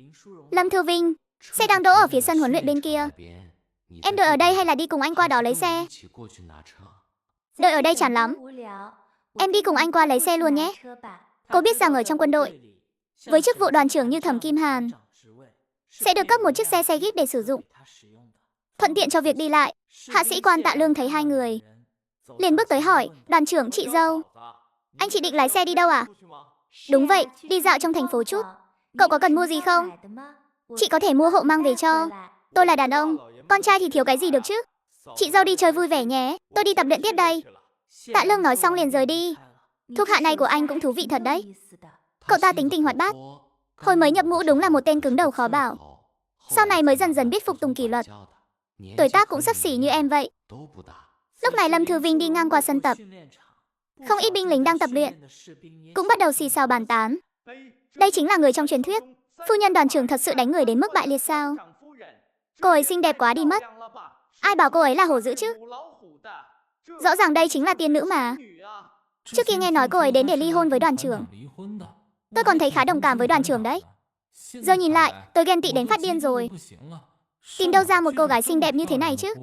Lâm Thư Vinh. Xe đang đỗ ở phía sân huấn luyện bên kia. Em đợi ở đây hay là đi cùng anh qua đó lấy xe? Đợi ở đây chán lắm. Em đi cùng anh qua lấy xe luôn nhé. Cô biết rằng ở trong quân đội, với chức vụ đoàn trưởng như Thẩm Kim Hàn, sẽ được cấp một chiếc xe Jeep để sử dụng, thuận tiện cho việc đi lại. Hạ sĩ quan Tạ Lương thấy hai người, liền bước tới hỏi, đoàn trưởng chị dâu, anh chị định lái xe đi đâu à? Đúng vậy, đi dạo trong thành phố chút. Cậu có cần mua gì không? Chị có thể mua hộ mang về cho. Tôi là đàn ông, con trai thì thiếu cái gì được chứ? Chị dâu đi chơi vui vẻ nhé, tôi đi tập luyện tiếp đây. Tạ Lương nói xong liền rời đi. Thuộc hạ này của anh cũng thú vị thật đấy. Cậu ta tính tình hoạt bát. Hồi mới nhập ngũ đúng là một tên cứng đầu khó bảo. Sau này mới dần dần biết phục tùng kỷ luật. Tuổi tác cũng xấp xỉ như em vậy. Lúc này Lâm Thư Vinh đi ngang qua sân tập. Không ít binh lính đang tập luyện cũng bắt đầu xì xào bàn tán. Đây chính là người trong truyền thuyết. Phu nhân đoàn trưởng thật sự đánh người đến mức bại liệt sao? Cô ấy xinh đẹp quá đi mất. Ai bảo cô ấy là hổ dữ chứ? Rõ ràng đây chính là tiên nữ mà. Trước kia nghe nói cô ấy đến để ly hôn với đoàn trưởng. Tôi còn thấy khá đồng cảm với đoàn trưởng đấy. Giờ nhìn lại, tôi ghen tị đến phát điên rồi. Tìm đâu ra một cô gái xinh đẹp như thế này chứ?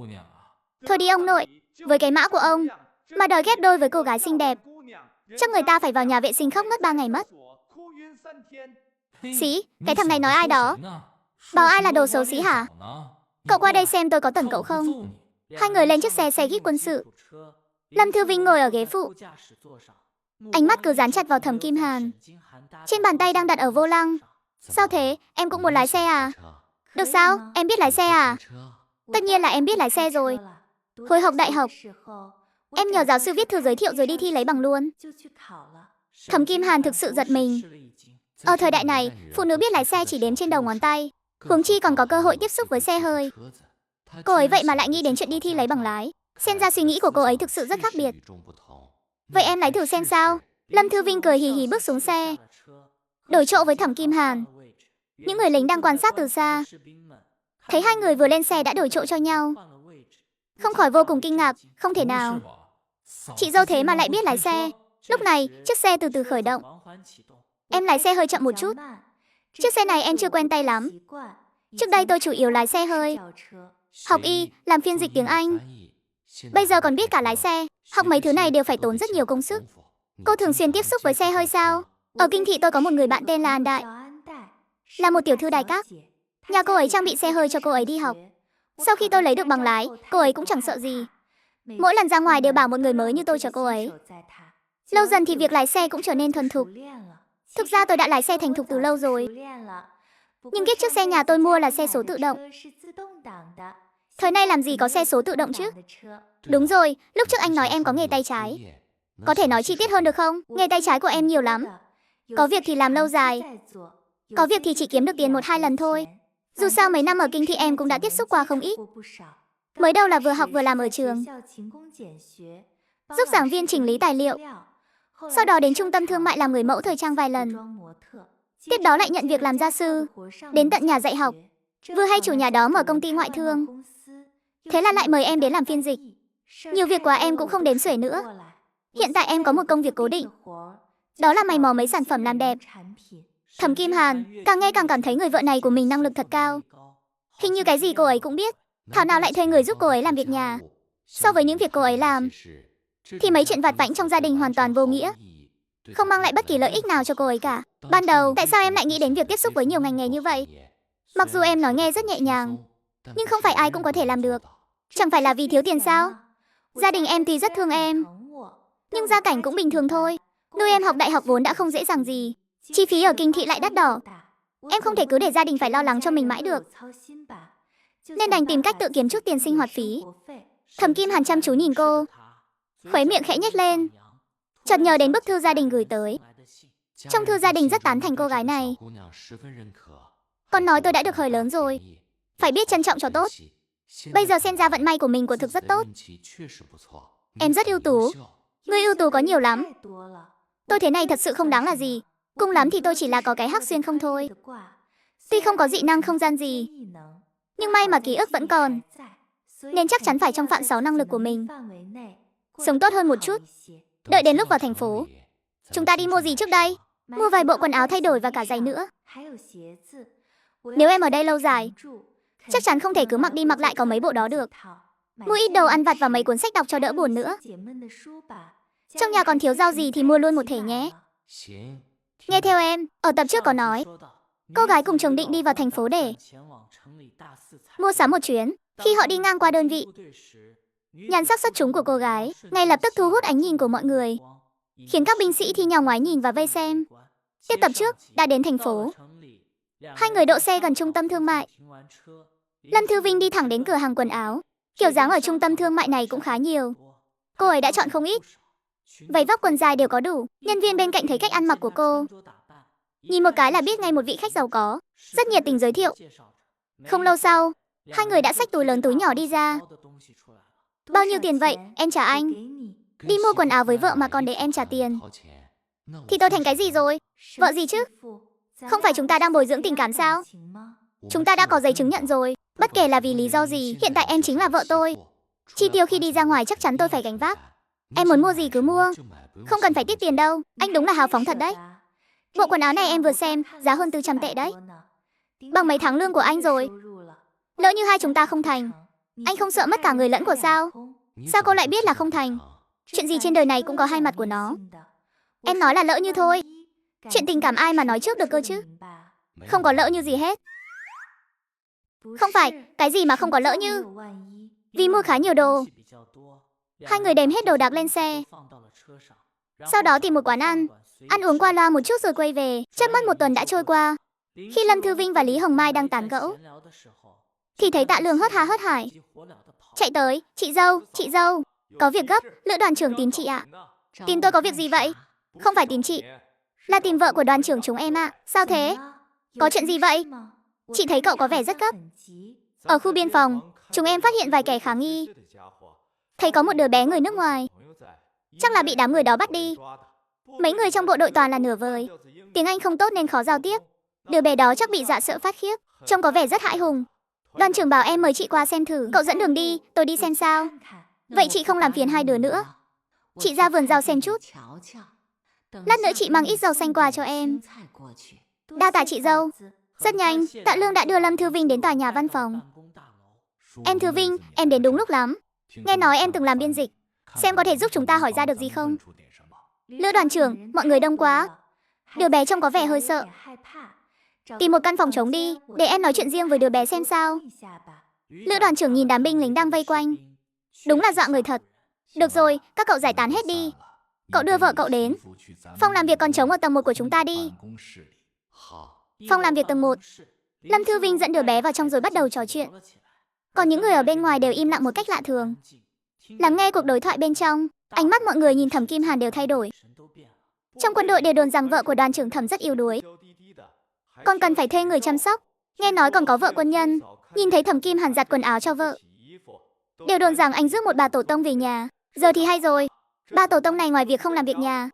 Thôi đi ông nội, với cái mã của ông mà đòi ghép đôi với cô gái xinh đẹp, chắc người ta phải vào nhà vệ sinh khóc mất 3 ngày mất. Xí, cái thằng này nói ai đó? Bảo ai là đồ xấu xí hả? Cậu qua đây xem tôi có tẩn cậu không? Hai người lên chiếc xe Jeep quân sự. Lâm Thư Vinh ngồi ở ghế phụ, ánh mắt cứ dán chặt vào Thẩm Kim Hàn. Trên bàn tay đang đặt ở vô lăng. Sao thế, em cũng muốn lái xe à? Được sao, em biết lái xe à? Tất nhiên là em biết lái xe rồi. Hồi học đại học, em nhờ giáo sư viết thư giới thiệu rồi đi thi lấy bằng luôn. Thẩm Kim Hàn thực sự giật mình. Ở thời đại này, phụ nữ biết lái xe chỉ đếm trên đầu ngón tay, huống chi còn có cơ hội tiếp xúc với xe hơi. Cô ấy vậy mà lại nghĩ đến chuyện đi thi lấy bằng lái. Xem ra suy nghĩ của cô ấy thực sự rất khác biệt. Vậy em lái thử xem sao? Lâm Thư Vinh cười hì hì bước xuống xe, đổi chỗ với Thẩm Kim Hàn. Những người lính đang quan sát từ xa, thấy hai người vừa lên xe đã đổi chỗ cho nhau, không khỏi vô cùng kinh ngạc. Không thể nào, chị dâu thế mà lại biết lái xe. Lúc này, chiếc xe từ từ khởi động. Em lái xe hơi chậm một chút. Chiếc xe này em chưa quen tay lắm. Trước đây tôi chủ yếu lái xe hơi, học y, làm phiên dịch tiếng Anh. Bây giờ còn biết cả lái xe. Học mấy thứ này đều phải tốn rất nhiều công sức. Cô thường xuyên tiếp xúc với xe hơi sao? Ở Kinh Thị tôi có một người bạn tên là An Đại, là một tiểu thư đại các. Nhà cô ấy trang bị xe hơi cho cô ấy đi học. Sau khi tôi lấy được bằng lái, cô ấy cũng chẳng sợ gì. Mỗi lần ra ngoài đều bảo một người mới như tôi chở cô ấy. Lâu dần thì việc lái xe cũng trở nên thuần thục. Thực ra tôi đã lái xe thành thục từ lâu rồi. Nhưng kiếp trước xe nhà tôi mua là xe số tự động. Thời nay làm gì có xe số tự động chứ? Đúng rồi, lúc trước anh nói em có nghề tay trái. Có thể nói chi tiết hơn được không? Nghề tay trái của em nhiều lắm. Có việc thì làm lâu dài, có việc thì chỉ kiếm được tiền 1-2 lần thôi. Dù sao mấy năm ở Kinh Thị em cũng đã tiếp xúc qua không ít. Mới đầu là vừa học vừa làm ở trường, giúp giảng viên chỉnh lý tài liệu. Sau đó đến trung tâm thương mại làm người mẫu thời trang vài lần. Tiếp đó lại nhận việc làm gia sư, đến tận nhà dạy học. Vừa hay chủ nhà đó mở công ty ngoại thương, thế là lại mời em đến làm phiên dịch. Nhiều việc quá em cũng không đếm xuể nữa. Hiện tại em có một công việc cố định, đó là mày mò mấy sản phẩm làm đẹp. Thẩm Kim Hàn càng nghe càng cảm thấy người vợ này của mình năng lực thật cao. Hình như cái gì cô ấy cũng biết. Thảo nào lại thuê người giúp cô ấy làm việc nhà. So với những việc cô ấy làm, thì mấy chuyện vặt vãnh trong gia đình hoàn toàn vô nghĩa, không mang lại bất kỳ lợi ích nào cho cô ấy cả. Ban đầu, tại sao em lại nghĩ đến việc tiếp xúc với nhiều ngành nghề như vậy? Mặc dù em nói nghe rất nhẹ nhàng, nhưng không phải ai cũng có thể làm được. Chẳng phải là vì thiếu tiền sao? Gia đình em tuy rất thương em, nhưng gia cảnh cũng bình thường thôi. Nuôi em học đại học vốn đã không dễ dàng gì. Chi phí ở kinh thị lại đắt đỏ. Em không thể cứ để gia đình phải lo lắng cho mình mãi được, nên đành tìm cách tự kiếm chút tiền sinh hoạt phí. Thẩm Kim Hàn chăm chú nhìn cô, khóe miệng khẽ nhếch lên, chợt nhớ đến bức thư gia đình gửi tới. Trong thư gia đình rất tán thành cô gái này. Con nói tôi đã được hời lớn rồi, phải biết trân trọng cho tốt. Bây giờ xem ra vận may của mình quả thực rất tốt. Em rất ưu tú. Người ưu tú có nhiều lắm. Tôi thế này thật sự không đáng là gì. Cùng lắm thì tôi chỉ là có cái hắc xuyên không thôi. Tuy không có dị năng không gian gì, nhưng may mà ký ức vẫn còn, nên chắc chắn phải trong phạm 6 năng lực của mình. Sống tốt hơn một chút. Đợi đến lúc vào thành phố, chúng ta đi mua gì trước đây? Mua vài bộ quần áo thay đổi và cả giày nữa. Nếu em ở đây lâu dài, chắc chắn không thể cứ mặc đi mặc lại có mấy bộ đó được. Mua ít đồ ăn vặt và mấy cuốn sách đọc cho đỡ buồn nữa. Trong nhà còn thiếu rau gì thì mua luôn một thể nhé. Nghe theo em, ở tập trước có nói, cô gái cùng chồng định đi vào thành phố để mua sắm một chuyến. Khi họ đi ngang qua đơn vị, nhan sắc xuất chúng của cô gái ngay lập tức thu hút ánh nhìn của mọi người, khiến các binh sĩ thi nhau ngoái nhìn và vây xem. Tiếp tập trước, đã đến thành phố. Hai người đỗ xe gần trung tâm thương mại. Lâm Thư Vinh đi thẳng đến cửa hàng quần áo. Kiểu dáng ở trung tâm thương mại này cũng khá nhiều. Cô ấy đã chọn không ít. Váy vóc quần dài đều có đủ. Nhân viên bên cạnh thấy cách ăn mặc của cô, nhìn một cái là biết ngay một vị khách giàu có, rất nhiệt tình giới thiệu. Không lâu sau, hai người đã xách túi lớn túi nhỏ đi ra. Bao nhiêu tiền vậy? Em trả anh. Đi mua quần áo với vợ mà còn để em trả tiền, thì tôi thành cái gì rồi? Vợ gì chứ? Không phải chúng ta đang bồi dưỡng tình cảm sao? Chúng ta đã có giấy chứng nhận rồi. Bất kể là vì lý do gì, hiện tại em chính là vợ tôi. Chi tiêu khi đi ra ngoài chắc chắn tôi phải gánh vác. Em muốn mua gì cứ mua, không cần phải tiếc tiền đâu. Anh đúng là hào phóng thật đấy. Bộ quần áo này em vừa xem, giá hơn 400 tệ đấy. Bằng mấy tháng lương của anh rồi. Lỡ như hai chúng ta không thành, anh không sợ mất cả người lẫn của sao? Sao cô lại biết là không thành? Chuyện gì trên đời này cũng có hai mặt của nó. Em nói là lỡ như thôi. Chuyện tình cảm ai mà nói trước được cơ chứ? Không có lỡ như gì hết. Không phải, cái gì mà không có lỡ như? Vì mua khá nhiều đồ, hai người đếm hết đồ đạc lên xe. Sau đó tìm một quán ăn uống qua loa một chút rồi quay về. Chớp mắt một tuần đã trôi qua. Khi Lâm Thư Vinh và Lý Hồng Mai đang tán gẫu, thì thấy Tạ Lương hớt hà hớt hải chạy tới. Chị dâu, có việc gấp, Lữ đoàn trưởng tìm chị ạ. Tìm tôi có việc gì vậy? Không phải tìm chị, là tìm vợ của đoàn trưởng chúng em ạ. Sao thế? Có chuyện gì vậy? Chị thấy cậu có vẻ rất gấp. Ở khu biên phòng, chúng em phát hiện vài kẻ khả nghi. Thấy có một đứa bé người nước ngoài, chắc là bị đám người đó bắt đi. Mấy người trong bộ đội toàn là nửa vời, tiếng Anh không tốt nên khó giao tiếp. Đứa bé đó chắc bị dọa sợ phát khiếp, trông có vẻ rất hãi hùng. Đoàn trưởng bảo em mời chị qua xem thử. Cậu dẫn đường đi, tôi đi xem sao. Vậy chị không làm phiền hai đứa nữa. Chị ra vườn rau xem chút. Lát nữa chị mang ít rau xanh qua cho em. Đa tạ chị dâu. Rất nhanh, Tạ Lương đã đưa Lâm Thư Vinh đến tòa nhà văn phòng. Em Thư Vinh, em đến đúng lúc lắm. Nghe nói em từng làm biên dịch, xem có thể giúp chúng ta hỏi ra được gì không? Lữ đoàn trưởng, mọi người đông quá. Đứa bé trông có vẻ hơi sợ. Tìm một căn phòng trống đi, để em nói chuyện riêng với đứa bé xem sao. Lữ đoàn trưởng nhìn đám binh lính đang vây quanh. Đúng là dọa người thật. Được rồi, các cậu giải tán hết đi. Cậu đưa vợ cậu đến. Phòng làm việc còn trống ở tầng 1 của chúng ta đi. Phòng làm việc tầng 1. Lâm Thư Vinh dẫn đứa bé vào trong rồi bắt đầu trò chuyện. Còn những người ở bên ngoài đều im lặng một cách lạ thường, lắng nghe cuộc đối thoại bên trong. Ánh mắt mọi người nhìn Thẩm Kim Hàn đều thay đổi. Trong quân đội đều đồn rằng vợ của đoàn trưởng Thẩm rất yếu đuối, còn cần phải thuê người chăm sóc. Nghe nói còn có vợ quân nhân. Nhìn thấy Thẩm Kim Hàn giặt quần áo cho vợ, đều đồn rằng anh rước một bà tổ tông về nhà. Giờ thì hay rồi, bà tổ tông này ngoài việc không làm việc nhà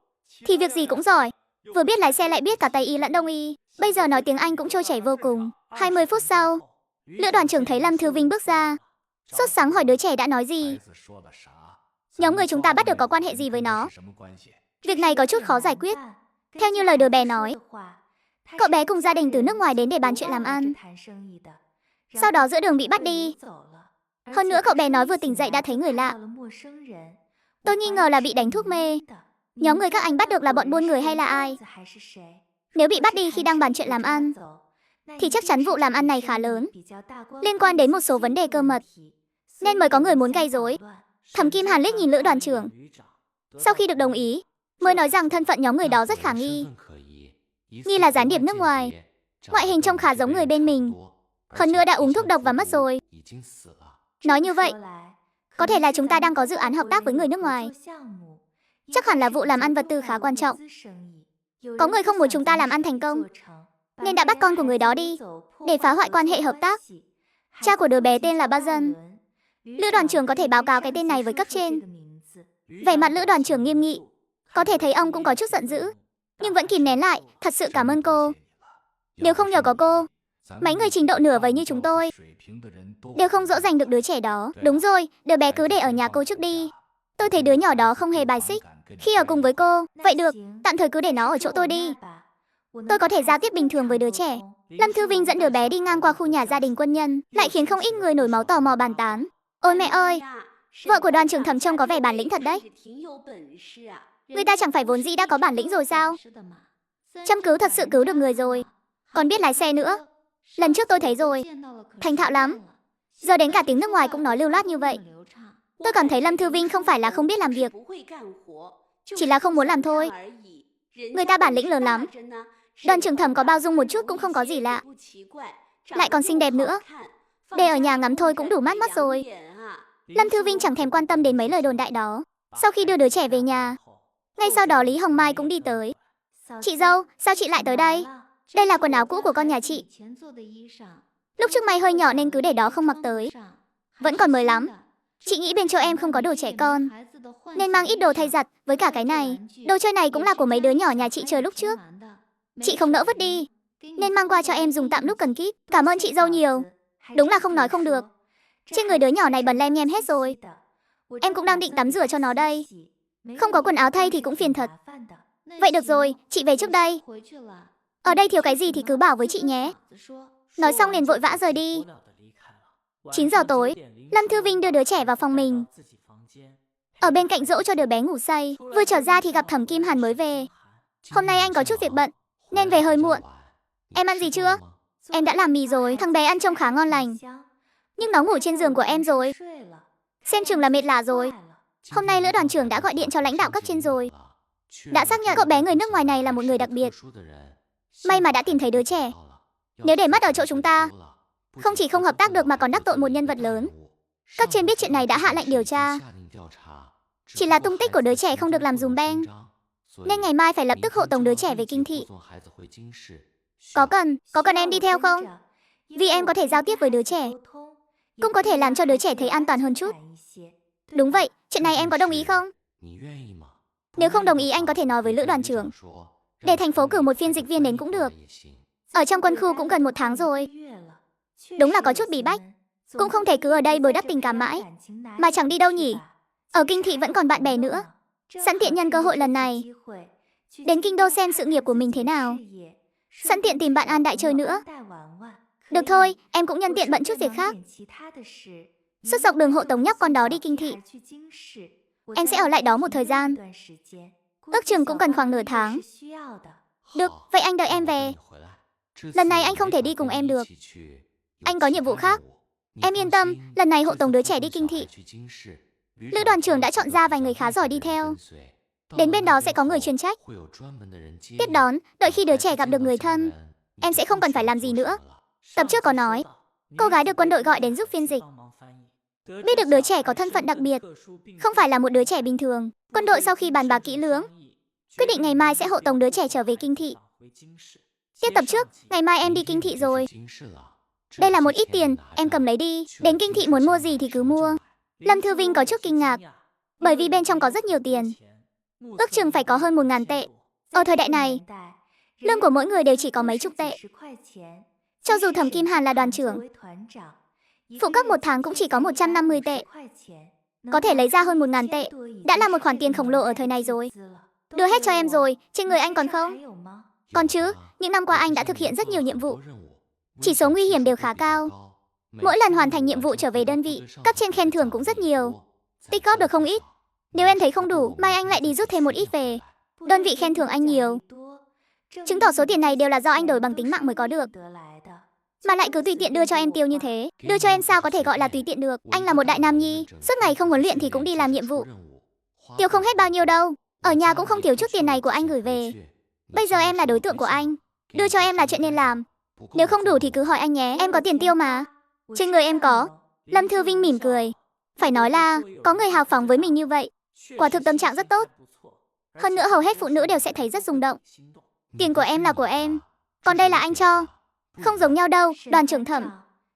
thì việc gì cũng giỏi. Vừa biết lái xe lại biết cả Tây y lẫn Đông y. Bây giờ nói tiếng Anh cũng trôi chảy vô cùng. 20 phút sau, Lữ đoàn trưởng thấy Lâm Thư Vinh bước ra, sốt sắng hỏi đứa trẻ đã nói gì. Nhóm người chúng ta bắt được có quan hệ gì với nó? Việc này có chút khó giải quyết. Theo như lời đứa bé nói, Cậu bé cùng gia đình từ nước ngoài đến để bàn chuyện làm ăn. Sau đó giữa đường bị bắt đi. Hơn nữa cậu bé nói vừa tỉnh dậy đã thấy người lạ. Tôi nghi ngờ là bị đánh thuốc mê. Nhóm người các anh bắt được là bọn buôn người hay là ai? Nếu bị bắt đi khi đang bàn chuyện làm ăn, thì chắc chắn vụ làm ăn này khá lớn, liên quan đến một số vấn đề cơ mật, nên mới có người muốn gây rối. Thẩm Kim Hàn liếc nhìn Lữ đoàn trưởng. Sau khi được đồng ý, mới nói rằng thân phận nhóm người đó rất khả nghi. Nghi là gián điệp nước ngoài. Ngoại hình trông khá giống người bên mình. Hơn nữa đã uống thuốc độc và mất rồi. Nói như vậy, có thể là chúng ta đang có dự án hợp tác với người nước ngoài. Chắc hẳn là vụ làm ăn vật tư khá quan trọng. Có người không muốn chúng ta làm ăn thành công, nên đã bắt con của người đó đi, để phá hoại quan hệ hợp tác. Cha của đứa bé tên là Ba Dân. Lữ đoàn trưởng có thể báo cáo cái tên này với cấp trên. Vẻ mặt Lữ đoàn trưởng nghiêm nghị. Có thể thấy ông cũng có chút giận dữ, nhưng vẫn kìm nén lại. Thật sự cảm ơn cô. Nếu không nhờ có cô, mấy người trình độ nửa vời như chúng tôi đều không dỗ dành được đứa trẻ đó. Đúng rồi, đứa bé cứ để ở nhà cô trước đi. Tôi thấy đứa nhỏ đó không hề bài xích khi ở cùng với cô. Vậy được, tạm thời cứ để nó ở chỗ tôi đi. Tôi có thể giao tiếp bình thường với đứa trẻ. Lâm Thư Vinh dẫn đứa bé đi ngang qua khu nhà gia đình quân nhân, lại khiến không ít người nổi máu tò mò bàn tán. Ôi mẹ ơi, vợ của đoàn trưởng Thẩm trông có vẻ bản lĩnh thật đấy. Người ta chẳng phải vốn dĩ đã có bản lĩnh rồi sao? Châm cứu thật sự cứu được người rồi. Còn biết lái xe nữa. Lần trước tôi thấy rồi. Thành thạo lắm. Giờ đến cả tiếng nước ngoài cũng nói lưu loát như vậy. Tôi cảm thấy Lâm Thư Vinh không phải là không biết làm việc, chỉ là không muốn làm thôi. Người ta bản lĩnh lớn lắm. Đoàn trưởng Thẩm có bao dung một chút cũng không có gì lạ. Lại còn xinh đẹp nữa. Để ở nhà ngắm thôi cũng đủ mát mắt rồi. Lâm Thư Vinh chẳng thèm quan tâm đến mấy lời đồn đại đó. Sau khi đưa đứa trẻ về nhà, ngay sau đó Lý Hồng Mai cũng đi tới. Chị dâu, sao chị lại tới đây? Đây là quần áo cũ của con nhà chị. Lúc trước may hơi nhỏ nên cứ để đó không mặc tới. Vẫn còn mới lắm. Chị nghĩ bên chỗ em không có đồ trẻ con, nên mang ít đồ thay giặt. Với cả cái này, đồ chơi này cũng là của mấy đứa nhỏ nhà chị chơi lúc trước. Chị không nỡ vứt đi, nên mang qua cho em dùng tạm lúc cần kíp. Cảm ơn chị dâu nhiều. Đúng là không nói không được. Trên người đứa nhỏ này bẩn lem nhem hết rồi. Em cũng đang định tắm rửa cho nó đây. Không có quần áo thay thì cũng phiền thật. Vậy được rồi, chị về trước đây. Ở đây thiếu cái gì thì cứ bảo với chị nhé. Nói xong liền vội vã rời đi. 9 giờ tối, Lâm Thư Vinh đưa đứa trẻ vào phòng mình. Ở bên cạnh dỗ cho đứa bé ngủ say. Vừa trở ra thì gặp Thẩm Kim Hàn mới về. Hôm nay anh có chút việc bận, nên về hơi muộn. Em ăn gì chưa? Em đã làm mì rồi, thằng bé ăn trông khá ngon lành. Nhưng nó ngủ trên giường của em rồi. Xem chừng là mệt lả rồi. Hôm nay Lữ đoàn trưởng đã gọi điện cho lãnh đạo cấp trên rồi. Đã xác nhận cậu bé người nước ngoài này là một người đặc biệt. May mà đã tìm thấy đứa trẻ. Nếu để mất ở chỗ chúng ta, không chỉ không hợp tác được mà còn đắc tội một nhân vật lớn. Cấp trên biết chuyện này đã hạ lệnh điều tra. Chỉ là tung tích của đứa trẻ không được làm dùm beng, nên ngày mai phải lập tức hộ tống đứa trẻ về kinh thị. Có cần em đi theo không? Vì em có thể giao tiếp với đứa trẻ, cũng có thể làm cho đứa trẻ thấy an toàn hơn chút. Đúng vậy, chuyện này em có đồng ý không? Nếu không đồng ý anh có thể nói với Lữ đoàn trưởng, để thành phố cử một phiên dịch viên đến cũng được. Ở trong quân khu cũng gần 1 tháng rồi. Đúng là có chút bí bách. Cũng không thể cứ ở đây bồi đắp tình cảm mãi, mà chẳng đi đâu nhỉ. Ở kinh thị vẫn còn bạn bè nữa. Sẵn tiện nhân cơ hội lần này, đến kinh đô xem sự nghiệp của mình thế nào. Sẵn tiện tìm bạn An Đại chơi nữa. Được thôi, em cũng nhân tiện bận chút việc khác. Xuất dọc đường hộ tống nhóc con đó đi kinh thị. Em sẽ ở lại đó một thời gian. Ước chừng cũng cần khoảng nửa tháng. Được, vậy anh đợi em về. Lần này anh không thể đi cùng em được. Anh có nhiệm vụ khác. Em yên tâm, lần này hộ tống đứa trẻ đi kinh thị. Lữ đoàn trưởng đã chọn ra vài người khá giỏi đi theo. Đến bên đó sẽ có người chuyên trách tiếp đón. Đợi khi đứa trẻ gặp được người thân, em sẽ không cần phải làm gì nữa. Tập trước có nói, cô gái được quân đội gọi đến giúp phiên dịch. Biết được đứa trẻ có thân phận đặc biệt, không phải là một đứa trẻ bình thường. Quân đội sau khi bàn bạc kỹ lưỡng, quyết định ngày mai sẽ hộ tống đứa trẻ trở về kinh thị. Tiếp tập trước, ngày mai em đi kinh thị rồi. Đây là một ít tiền, em cầm lấy đi. Đến kinh thị muốn mua gì thì cứ mua. Lâm Thư Vinh có chút kinh ngạc, bởi vì bên trong có rất nhiều tiền. Ước chừng phải có hơn 1.000 tệ. Ở thời đại này, lương của mỗi người đều chỉ có mấy chục tệ. Cho dù Thẩm Kim Hàn là đoàn trưởng, phụ cấp 1 tháng cũng chỉ có 150 tệ. Có thể lấy ra hơn 1.000 tệ, đã là một khoản tiền khổng lồ ở thời này rồi. Đưa hết cho em rồi, trên người anh còn không? Còn chứ, Những năm qua anh đã thực hiện rất nhiều nhiệm vụ. Chỉ số nguy hiểm đều khá cao. Mỗi lần hoàn thành nhiệm vụ trở về đơn vị, cấp trên khen thưởng cũng rất nhiều. Tích góp được không ít. Nếu em thấy không đủ, mai anh lại đi rút thêm một ít về. Đơn vị khen thưởng anh nhiều. Chứng tỏ số tiền này đều là do anh đổi bằng tính mạng mới có được. Mà lại cứ tùy tiện đưa cho em tiêu như thế. Đưa cho em sao có thể gọi là tùy tiện được. Anh là một đại nam nhi, suốt ngày không huấn luyện thì cũng đi làm nhiệm vụ. Tiêu không hết bao nhiêu đâu. Ở nhà cũng không thiếu chút tiền này của anh gửi về. Bây giờ em là đối tượng của anh. Đưa cho em là chuyện nên làm. Nếu không đủ thì cứ hỏi anh nhé, em có tiền tiêu mà. Trên người em có. Lâm Thư Vinh mỉm cười. Phải nói là có người hào phóng với mình như vậy. Quả thực tâm trạng rất tốt. Hơn nữa hầu hết phụ nữ đều sẽ thấy rất rung động. Tiền của em là của em. Còn đây là anh cho. Không giống nhau đâu, đoàn trưởng Thẩm.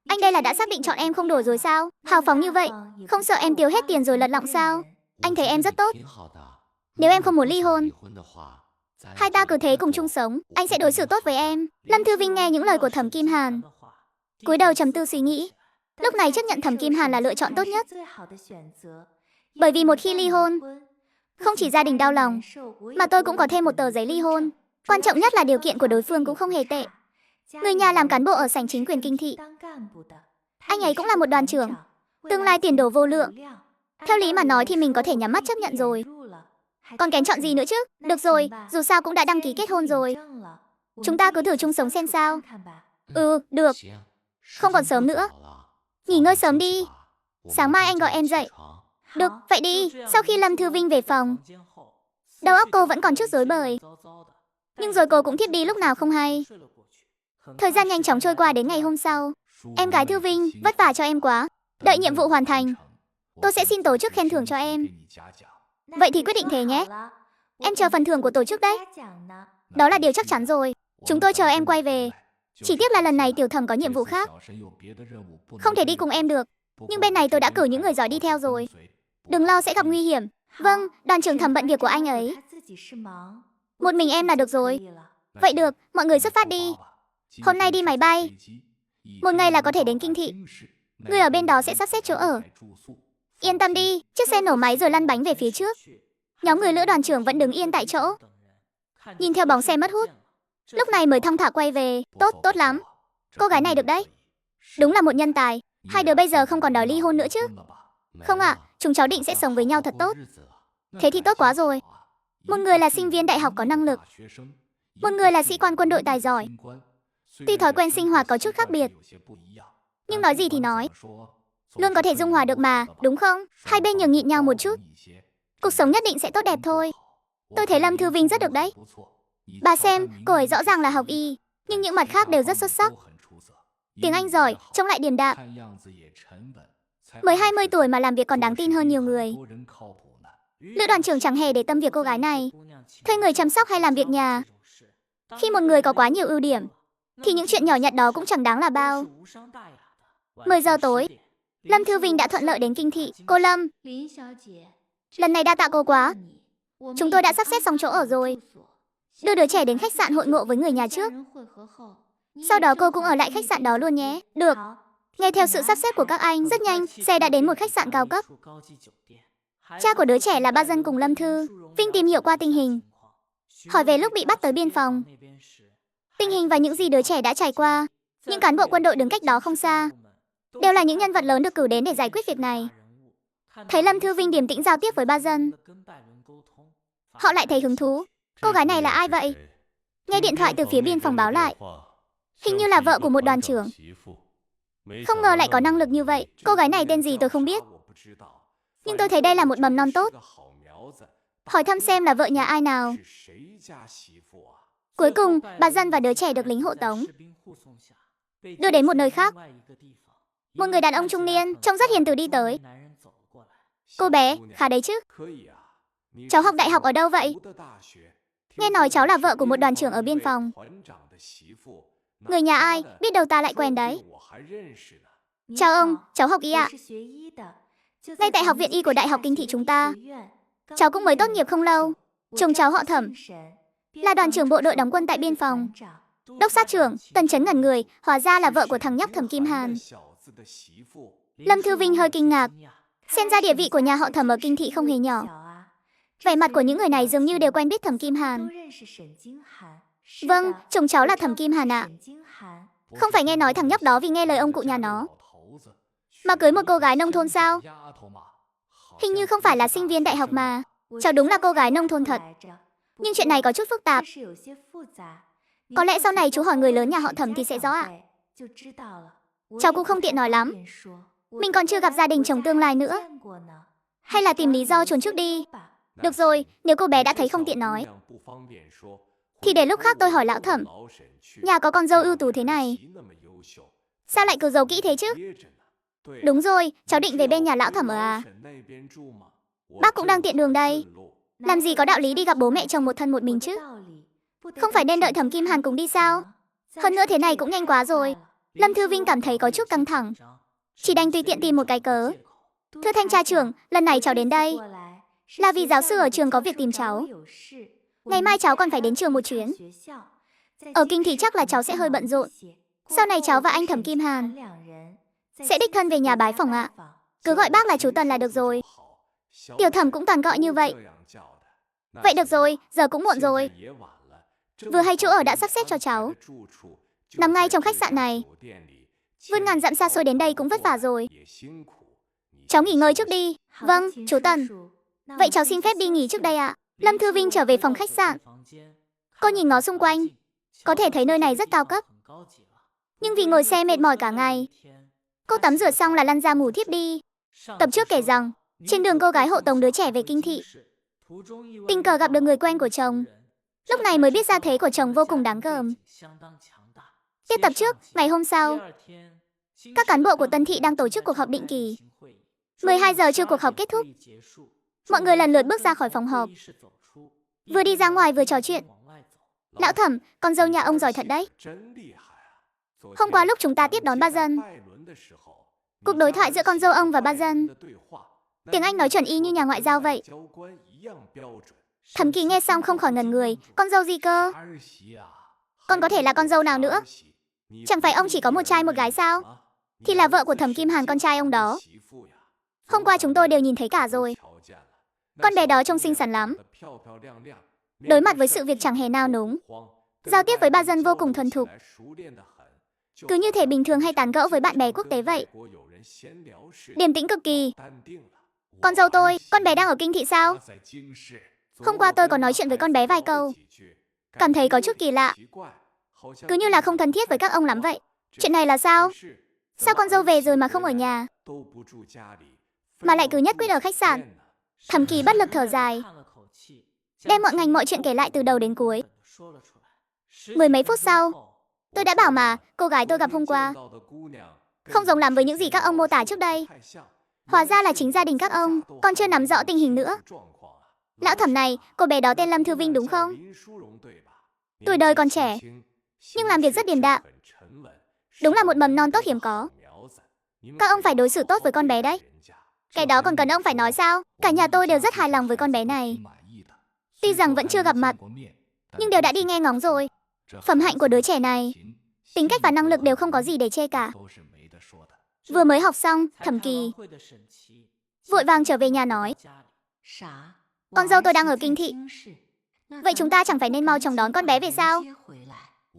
Anh đây là đã xác định chọn em không đổi rồi sao? Hào phóng như vậy, không sợ em tiêu hết tiền rồi lật lọng sao? Anh thấy em rất tốt. Nếu em không muốn ly hôn, hai ta cứ thế cùng chung sống, anh sẽ đối xử tốt với em. Lâm Thư Vinh nghe những lời của Thẩm Kim Hàn, cúi đầu trầm tư suy nghĩ. Lúc này chấp nhận Thẩm Kim Hàn là lựa chọn tốt nhất. Bởi vì một khi ly hôn, không chỉ gia đình đau lòng, mà tôi cũng có thêm một tờ giấy ly hôn. Quan trọng nhất là điều kiện của đối phương cũng không hề tệ. Người nhà làm cán bộ ở sảnh chính quyền kinh thị. Anh ấy cũng là một đoàn trưởng. Tương lai tiền đồ vô lượng. Theo lý mà nói thì mình có thể nhắm mắt chấp nhận rồi. Còn kén chọn gì nữa chứ? Được rồi, dù sao cũng đã đăng ký kết hôn rồi. Chúng ta cứ thử chung sống xem sao. Được. Không còn sớm nữa. Nghỉ ngơi sớm đi. Sáng mai anh gọi em dậy. Được, vậy đi. Sau khi Lâm Thư Vinh về phòng, đầu óc cô vẫn còn chút rối bời. Nhưng rồi cô cũng thiếp đi lúc nào không hay. Thời gian nhanh chóng trôi qua đến ngày hôm sau. Em gái Thư Vinh, vất vả cho em quá. Đợi nhiệm vụ hoàn thành, tôi sẽ xin tổ chức khen thưởng cho em. Vậy thì quyết định thế nhé. Em chờ phần thưởng của tổ chức đấy. Đó là điều chắc chắn rồi. Chúng tôi chờ em quay về. Chỉ tiếc là lần này Tiểu Thẩm có nhiệm vụ khác, không thể đi cùng em được. Nhưng bên này tôi đã cử những người giỏi đi theo rồi. Đừng lo sẽ gặp nguy hiểm. Vâng, đoàn trưởng Thẩm bận việc của anh ấy. Một mình em là được rồi. Vậy được, mọi người xuất phát đi. Hôm nay đi máy bay, một ngày là có thể đến kinh thị. Người ở bên đó sẽ sắp xếp chỗ ở. Yên tâm đi, chiếc xe nổ máy rồi lăn bánh về phía trước. Nhóm người lữ đoàn trưởng vẫn đứng yên tại chỗ, nhìn theo bóng xe mất hút. Lúc này mới thong thả quay về. Tốt lắm. Cô gái này được đấy. Đúng là một nhân tài. Hai đứa bây giờ không còn đòi ly hôn nữa chứ? Không ạ, chúng cháu định sẽ sống với nhau thật tốt. Thế thì tốt quá rồi. Một người là sinh viên đại học có năng lực, một người là sĩ quan quân đội tài giỏi. Tuy thói quen sinh hoạt có chút khác biệt, nhưng nói gì thì nói, luôn có thể dung hòa được mà, đúng không? Hai bên nhường nhịn nhau một chút, cuộc sống nhất định sẽ tốt đẹp thôi. Tôi thấy Lâm Thư Vinh rất được đấy. Bà xem, cô ấy rõ ràng là học y, nhưng những mặt khác đều rất xuất sắc. Tiếng Anh giỏi, trông lại điềm đạm. Mới 20 tuổi mà làm việc còn đáng tin hơn nhiều người. Lữ đoàn trưởng chẳng hề để tâm việc cô gái này thuê người chăm sóc hay làm việc nhà. Khi một người có quá nhiều ưu điểm, thì những chuyện nhỏ nhặt đó cũng chẳng đáng là bao. 10 giờ tối, Lâm Thư Vinh đã thuận lợi đến kinh thị. Cô Lâm, lần này đa tạ cô quá. Chúng tôi đã sắp xếp xong chỗ ở rồi. Đưa đứa trẻ đến khách sạn hội ngộ với người nhà trước. Sau đó cô cũng ở lại khách sạn đó luôn nhé. Được. Nghe theo sự sắp xếp của các anh, rất nhanh, xe đã đến một khách sạn cao cấp. Cha của đứa trẻ là Ba Dân cùng Lâm Thư Vinh tìm hiểu qua tình hình, hỏi về lúc bị bắt tới biên phòng, tình hình và những gì đứa trẻ đã trải qua. Những cán bộ quân đội đứng cách đó không xa đều là những nhân vật lớn được cử đến để giải quyết việc này. Thấy Lâm Thư Vinh điềm tĩnh giao tiếp với Ba Dân, họ lại thấy hứng thú. Cô gái này là ai vậy? Nghe điện thoại từ phía biên phòng báo lại, hình như là vợ của một đoàn trưởng. Không ngờ lại có năng lực như vậy. Cô gái này tên gì tôi không biết, nhưng tôi thấy đây là một mầm non tốt. Hỏi thăm xem là vợ nhà ai nào. Cuối cùng, Bà Dân và đứa trẻ được lính hộ tống đưa đến một nơi khác. Một người đàn ông trung niên trông rất hiền từ đi tới. Cô bé, khá đấy chứ? Cháu học đại học ở đâu vậy? Nghe nói cháu là vợ của một đoàn trưởng ở biên phòng. Người nhà ai, biết đâu ta lại quen đấy. Chào ông, cháu học y ạ. Ngay tại học viện y của Đại học Kinh thị chúng ta. Cháu cũng mới tốt nghiệp không lâu. Chồng cháu họ Thẩm, là đoàn trưởng bộ đội đóng quân tại biên phòng. Đốc sát trưởng, Tần Chấn ngẩn người, hóa ra là vợ của thằng nhóc Thẩm Kim Hàn. Lâm Thư Vinh hơi kinh ngạc. Xem ra địa vị của nhà họ Thẩm ở Kinh thị không hề nhỏ. Vẻ mặt của những người này dường như đều quen biết Thẩm Kim Hàn. Vâng, chồng cháu là Thẩm Kim Hàn ạ. Không phải nghe nói thằng nhóc đó vì nghe lời ông cụ nhà nó mà cưới một cô gái nông thôn sao? Hình như không phải là sinh viên đại học mà. Cháu đúng là cô gái nông thôn thật. Nhưng chuyện này có chút phức tạp. Có lẽ sau này chú hỏi người lớn nhà họ Thẩm thì sẽ rõ ạ. Cháu cũng không tiện nói lắm. Mình còn chưa gặp gia đình chồng tương lai nữa. Hay là tìm lý do trốn trước đi. Được rồi, nếu cô bé đã thấy không tiện nói thì để lúc khác tôi hỏi lão Thẩm. Nhà có con dâu ưu tú thế này, sao lại cứ giấu kỹ thế chứ? Đúng rồi, cháu định về bên nhà lão Thẩm ở à? Bác cũng đang tiện đường đây. Làm gì có đạo lý đi gặp bố mẹ chồng một thân một mình chứ? Không phải nên đợi Thẩm Kim Hàn cùng đi sao? Hơn nữa thế này cũng nhanh quá rồi. Lâm Thư Vinh cảm thấy có chút căng thẳng, chỉ đành tùy tiện tìm một cái cớ. Thưa thanh tra trưởng, lần này cháu đến đây là vì giáo sư ở trường có việc tìm cháu. Ngày mai cháu còn phải đến trường một chuyến. Ở kinh thì chắc là cháu sẽ hơi bận rộn. Sau này cháu và anh Thẩm Kim Hàn sẽ đích thân về nhà bái phỏng ạ. Cứ gọi bác là chú Tần là được rồi. Tiểu Thẩm cũng toàn gọi như vậy. Vậy được rồi, giờ cũng muộn rồi. Vừa hay chỗ ở đã sắp xếp cho cháu. Nằm ngay trong khách sạn này. Vươn ngàn dặm xa xôi đến đây cũng vất vả rồi. Cháu nghỉ ngơi trước đi. Vâng, chú Tần. Vậy cháu xin phép đi nghỉ trước đây ạ. Lâm Thư Vinh trở về phòng khách sạn. Cô nhìn ngó xung quanh. Có thể thấy nơi này rất cao cấp. Nhưng vì ngồi xe mệt mỏi cả ngày, cô tắm rửa xong là lăn ra ngủ thiếp đi. Tập trước kể rằng, trên đường cô gái hộ tống đứa trẻ về kinh thị, tình cờ gặp được người quen của chồng. Lúc này mới biết ra thế của chồng vô cùng đáng gờm. Tiếp tập trước, ngày hôm sau, các cán bộ của Tân Thị đang tổ chức cuộc họp định kỳ. 12 giờ trưa cuộc họp kết thúc. Mọi người lần lượt bước ra khỏi phòng họp. Vừa đi ra ngoài vừa trò chuyện. Lão Thẩm, con dâu nhà ông giỏi thật đấy. Hôm qua lúc chúng ta tiếp đón ba dân, cuộc đối thoại giữa con dâu ông và ba dân, tiếng Anh nói chuẩn y như nhà ngoại giao vậy. Thẩm Kỳ nghe xong không khỏi ngẩn người. Con dâu gì cơ? Còn có thể là con dâu nào nữa? Chẳng phải ông chỉ có một trai một gái sao? Thì là vợ của Thẩm Kim Hàn con trai ông đó. Hôm qua chúng tôi đều nhìn thấy cả rồi. Con bé đó trông xinh xắn lắm. Đối mặt với sự việc chẳng hề nao núng, giao tiếp với ba dân vô cùng thuần thục. Cứ như thể bình thường hay tán gẫu với bạn bè quốc tế vậy. Điềm tĩnh cực kỳ. Con dâu tôi, con bé đang ở kinh thị sao? Hôm qua tôi có nói chuyện với con bé vài câu. Cảm thấy có chút kỳ lạ. Cứ như là không thân thiết với các ông lắm vậy. Chuyện này là sao? Sao con dâu về rồi mà không ở nhà, mà lại cứ nhất quyết ở khách sạn? Thẩm Kỳ bất lực thở dài, đem mọi ngành mọi chuyện kể lại từ đầu đến cuối. 10 mấy phút sau, tôi đã bảo mà, cô gái tôi gặp hôm qua không giống lắm với những gì các ông mô tả trước đây. Hóa ra là chính gia đình các ông, còn chưa nắm rõ tình hình nữa. Lão Thẩm này, cô bé đó tên Lâm Thư Vinh đúng không? Tuổi đời còn trẻ, nhưng làm việc rất điềm đạm. Đúng là một mầm non tốt hiếm có. Các ông phải đối xử tốt với con bé đấy. Cái đó còn cần ông phải nói sao? Cả nhà tôi đều rất hài lòng với con bé này. Tuy rằng vẫn chưa gặp mặt, nhưng đều đã đi nghe ngóng rồi. Phẩm hạnh của đứa trẻ này, tính cách và năng lực đều không có gì để chê cả. Vừa mới học xong, Thẩm Kỳ vội vàng trở về nhà nói, con dâu tôi đang ở kinh thị. Vậy chúng ta chẳng phải nên mau chóng đón con bé về sao?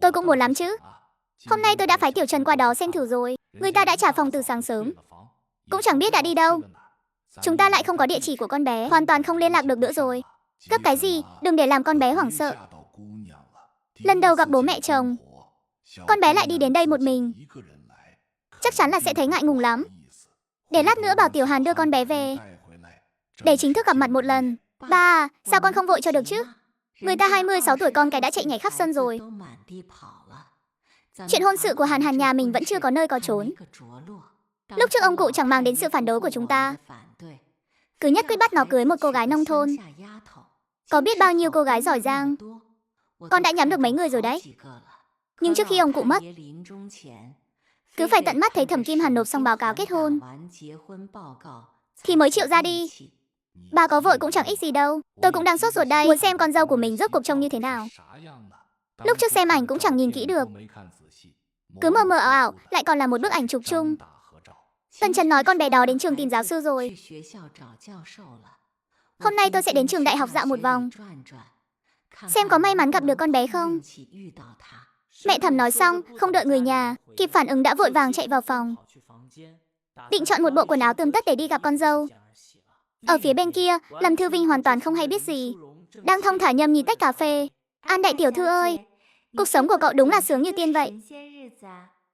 Tôi cũng muốn lắm chứ. Hôm nay tôi đã phái Tiểu Trần qua đó xem thử rồi. Người ta đã trả phòng từ sáng sớm, cũng chẳng biết đã đi đâu. Chúng ta lại không có địa chỉ của con bé, hoàn toàn không liên lạc được nữa rồi. Gấp cái gì, đừng để làm con bé hoảng sợ. Lần đầu gặp bố mẹ chồng, con bé lại đi đến đây một mình, chắc chắn là sẽ thấy ngại ngùng lắm. Để lát nữa bảo Tiểu Hàn đưa con bé về, để chính thức gặp mặt một lần. Ba à, sao con không vội cho được chứ? Người ta 26 tuổi con cái đã chạy nhảy khắp sân rồi. Chuyện hôn sự của Hàn nhà mình vẫn chưa có nơi có chốn. Lúc trước ông cụ chẳng mang đến sự phản đối của chúng ta, cứ nhất quyết bắt nó cưới một cô gái nông thôn. Có biết bao nhiêu cô gái giỏi giang, con đã nhắm được mấy người rồi đấy. Nhưng trước khi ông cụ mất, cứ phải tận mắt thấy Thẩm Kim Hàn nộp xong báo cáo kết hôn thì mới chịu ra đi. Bà có vội cũng chẳng ích gì đâu. Tôi cũng đang sốt ruột đây, muốn xem con dâu của mình rốt cuộc trông như thế nào. Lúc trước xem ảnh cũng chẳng nhìn kỹ được, cứ mờ mờ ảo ảo, lại còn là một bức ảnh chụp chung. Tần Trần nói con bé đó đến trường tìm giáo sư rồi. Hôm nay tôi sẽ đến trường đại học dạo một vòng, xem có may mắn gặp được con bé không. Mẹ Thẩm nói xong, không đợi người nhà kịp phản ứng đã vội vàng chạy vào phòng, định chọn một bộ quần áo tươm tất để đi gặp con dâu. Ở phía bên kia, Lâm Thư Vinh hoàn toàn không hay biết gì, đang thong thả nhâm nhi tách cà phê. An đại tiểu thư ơi, cuộc sống của cậu đúng là sướng như tiên vậy.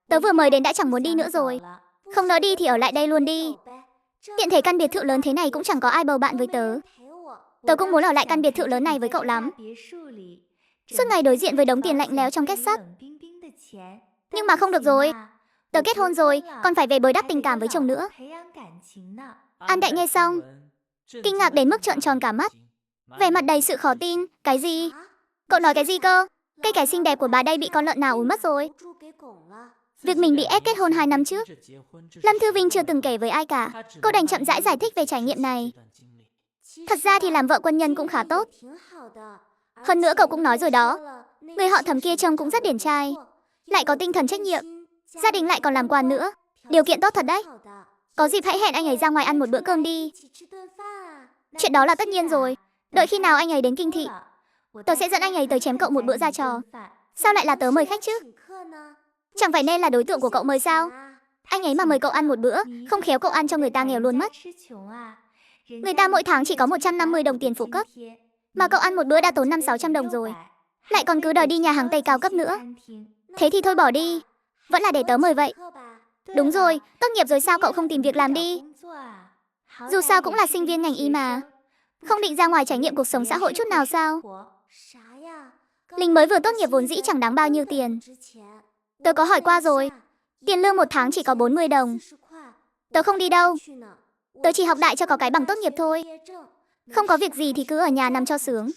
Tớ vừa mới đến đã chẳng muốn đi nữa rồi. Không nỡ đi thì ở lại đây luôn đi. Tiện thể căn biệt thự lớn thế này cũng chẳng có ai bầu bạn với tớ. Tớ cũng muốn ở lại căn biệt thự lớn này với cậu lắm. Suốt ngày đối diện với đống tiền lạnh lẽo trong kết sắt. Nhưng mà không được rồi. Tớ kết hôn rồi, còn phải về bồi đắp tình cảm với chồng nữa. An đại nghe xong, kinh ngạc đến mức trợn tròn cả mắt, vẻ mặt đầy sự khó tin. Cái gì? Cậu nói cái gì cơ? Cây cải xinh đẹp của bà đây bị con lợn nào uốn mất rồi. Việc mình bị ép kết hôn 2 năm trước, Lâm Thư Vinh chưa từng kể với ai cả. Cô đành chậm rãi giải thích về trải nghiệm này. Thật ra thì làm vợ quân nhân cũng khá tốt. Hơn nữa cậu cũng nói rồi đó, người họ Thẩm kia trông cũng rất điển trai, lại có tinh thần trách nhiệm, gia đình lại còn làm quan nữa. Điều kiện tốt thật đấy. Có dịp hãy hẹn anh ấy ra ngoài ăn một bữa cơm đi. Chuyện đó là tất nhiên rồi. Đợi khi nào anh ấy đến kinh thị, tớ sẽ dẫn anh ấy tới chém cậu một bữa ra trò. Sao lại là tớ mời khách chứ? Chẳng phải nên là đối tượng của cậu mời sao? Anh ấy mà mời cậu ăn một bữa, không khéo cậu ăn cho người ta nghèo luôn mất. Người ta mỗi tháng chỉ có 150 đồng tiền phụ cấp, mà cậu ăn một bữa đã tốn 500-600 đồng rồi, lại còn cứ đòi đi nhà hàng Tây cao cấp nữa. Thế thì thôi bỏ đi, vẫn là để tớ mời vậy. Đúng rồi, tốt nghiệp rồi sao cậu không tìm việc làm đi? Dù sao cũng là sinh viên ngành y mà. Không định ra ngoài trải nghiệm cuộc sống xã hội chút nào sao? Linh mới vừa tốt nghiệp vốn dĩ chẳng đáng bao nhiêu tiền. Tớ có hỏi qua rồi, tiền lương 1 tháng chỉ có 40 đồng. Tớ không đi đâu. Tớ chỉ học đại cho có cái bằng tốt nghiệp thôi. Không có việc gì thì cứ ở nhà nằm cho sướng.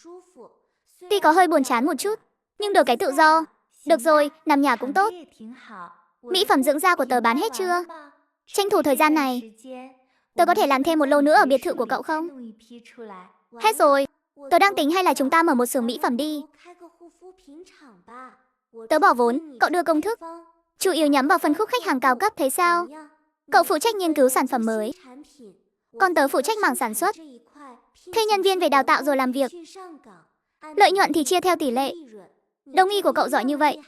Tuy có hơi buồn chán một chút, nhưng được cái tự do. Được rồi, nằm nhà cũng tốt. Mỹ phẩm dưỡng da của tớ bán hết chưa? Tranh thủ thời gian này, tớ có thể làm thêm một lô nữa ở biệt thự của cậu không? Hết rồi. Tớ đang tính hay là chúng ta mở một xưởng mỹ phẩm đi. Tớ bỏ vốn, cậu đưa công thức, chủ yếu nhắm vào phân khúc khách hàng cao cấp, thấy sao? Cậu phụ trách nghiên cứu sản phẩm mới, còn tớ phụ trách mảng sản xuất, thuê nhân viên về đào tạo rồi làm việc. Lợi nhuận thì chia theo tỷ lệ. Đông y của cậu giỏi như vậy,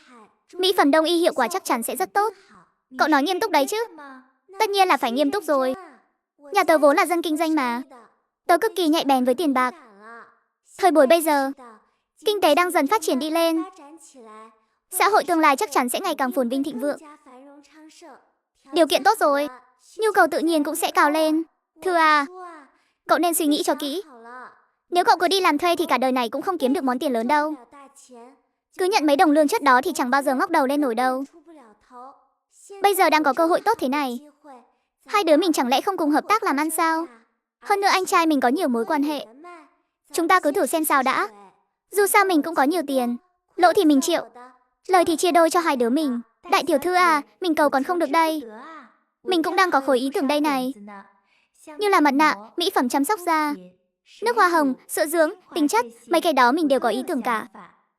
mỹ phẩm đông y hiệu quả chắc chắn sẽ rất tốt. Cậu nói nghiêm túc đấy chứ? Tất nhiên là phải nghiêm túc rồi. Nhà tớ vốn là dân kinh doanh mà. Tớ cực kỳ nhạy bén với tiền bạc. Thời buổi bây giờ, kinh tế đang dần phát triển đi lên. Xã hội tương lai chắc chắn sẽ ngày càng phồn vinh thịnh vượng. Điều kiện tốt rồi, nhu cầu tự nhiên cũng sẽ cao lên. Thư à, cậu nên suy nghĩ cho kỹ. Nếu cậu cứ đi làm thuê thì cả đời này cũng không kiếm được món tiền lớn đâu. Cứ nhận mấy đồng lương chất đó thì chẳng bao giờ ngóc đầu lên nổi đâu. Bây giờ đang có cơ hội tốt thế này, hai đứa mình chẳng lẽ không cùng hợp tác làm ăn sao? Hơn nữa anh trai mình có nhiều mối quan hệ. Chúng ta cứ thử xem sao đã. Dù sao mình cũng có nhiều tiền, lỗ thì mình chịu, lời thì chia đôi cho hai đứa mình. Đại tiểu thư à, mình cầu còn không được đây. Mình cũng đang có khối ý tưởng đây này. Như là mặt nạ, mỹ phẩm chăm sóc da, nước hoa hồng, sữa dưỡng, tinh chất, mấy cái đó mình đều có ý tưởng cả.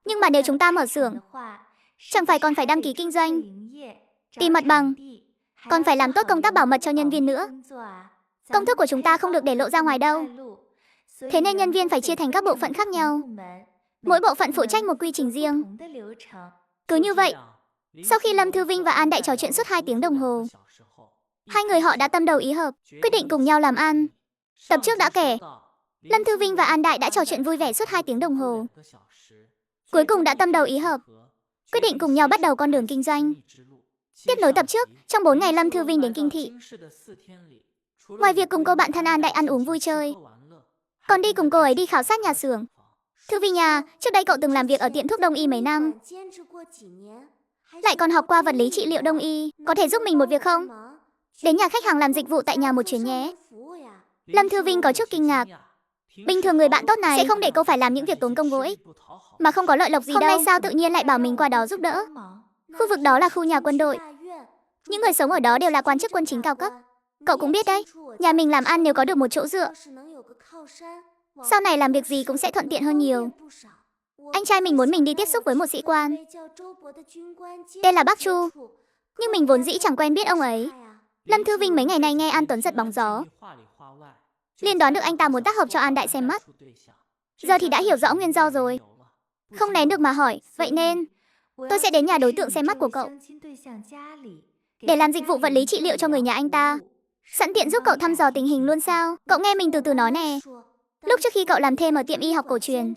Nhưng mà nếu chúng ta mở xưởng, chẳng phải còn phải đăng ký kinh doanh, tìm mặt bằng, còn phải làm tốt công tác bảo mật cho nhân viên nữa. Công thức của chúng ta không được để lộ ra ngoài đâu. Thế nên nhân viên phải chia thành các bộ phận khác nhau, mỗi bộ phận phụ trách một quy trình riêng. Cứ như vậy, sau khi Lâm Thư Vinh và An Đại trò chuyện suốt 2 tiếng đồng hồ, hai người họ đã tâm đầu ý hợp, quyết định cùng nhau làm ăn. Tập trước đã kể, Lâm Thư Vinh và An Đại đã trò chuyện vui vẻ suốt 2 tiếng đồng hồ. Cuối cùng đã tâm đầu ý hợp, quyết định cùng nhau bắt đầu con đường kinh doanh. Tiếp nối tập trước, trong 4 ngày Lâm Thư Vinh đến kinh thị, ngoài việc cùng cô bạn thân An Đại ăn uống vui chơi, còn đi cùng cô ấy đi khảo sát nhà xưởng. Thư Vinh à, trước đây cậu từng làm việc ở tiệm thuốc đông y mấy năm, lại còn học qua vật lý trị liệu đông y, có thể giúp mình một việc không? Đến nhà khách hàng làm dịch vụ tại nhà một chuyến nhé. Lâm Thư Vinh có chút kinh ngạc. Bình thường người bạn tốt này sẽ không để cô phải làm những việc tốn công vô ích, mà không có lợi lộc gì đâu. Hôm nay sao tự nhiên lại bảo mình qua đó giúp đỡ? Khu vực đó là khu nhà quân đội, những người sống ở đó đều là quan chức quân chính cao cấp. Cậu cũng biết đấy, nhà mình làm ăn nếu có được một chỗ dựa, sau này làm việc gì cũng sẽ thuận tiện hơn nhiều. Anh trai mình muốn mình đi tiếp xúc với một sĩ quan, tên là Bác Chu, nhưng mình vốn dĩ chẳng quen biết ông ấy. Lâm Thư Vinh mấy ngày nay nghe An Tuấn giật bóng gió, liền đoán được anh ta muốn tác hợp cho An Đại xem mắt. Giờ thì đã hiểu rõ nguyên do rồi. Không nén được mà hỏi, vậy nên tôi sẽ đến nhà đối tượng xem mắt của cậu để làm dịch vụ vật lý trị liệu cho người nhà anh ta. Sẵn tiện giúp cậu thăm dò tình hình luôn sao? Cậu nghe mình từ từ nói nè. Lúc trước khi cậu làm thêm ở tiệm y học cổ truyền,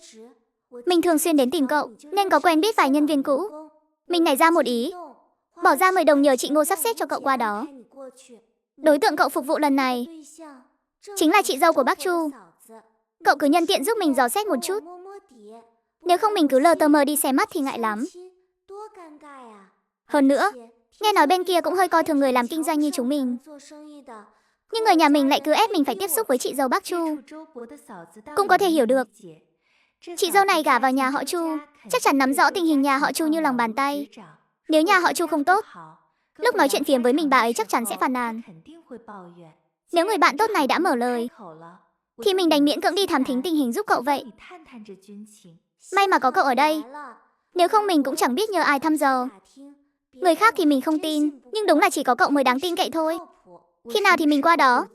mình thường xuyên đến tìm cậu, nên có quen biết vài nhân viên cũ. Mình nảy ra một ý, bỏ ra 10 đồng nhờ chị Ngô sắp xếp cho cậu qua đó. Đối tượng cậu phục vụ lần này chính là chị dâu của bác Chu. Cậu cứ nhân tiện giúp mình dò xét một chút. Nếu không mình cứ lờ tờ mờ đi xem mắt thì ngại lắm. Hơn nữa, nghe nói bên kia cũng hơi coi thường người làm kinh doanh như chúng mình. Nhưng người nhà mình lại cứ ép mình phải tiếp xúc với chị dâu bác Chu. Cũng có thể hiểu được. Chị dâu này gả vào nhà họ Chu, chắc chắn nắm rõ tình hình nhà họ Chu như lòng bàn tay. Nếu nhà họ Chu không tốt, lúc nói chuyện phiếm với mình bà ấy chắc chắn sẽ phàn nàn. Nếu người bạn tốt này đã mở lời, thì mình đành miễn cưỡng đi thám thính tình hình giúp cậu vậy. May mà có cậu ở đây. Nếu không mình cũng chẳng biết nhờ ai thăm dò. Người khác thì mình không tin, nhưng đúng là chỉ có cậu mới đáng tin cậy thôi. Khi nào thì mình qua đó?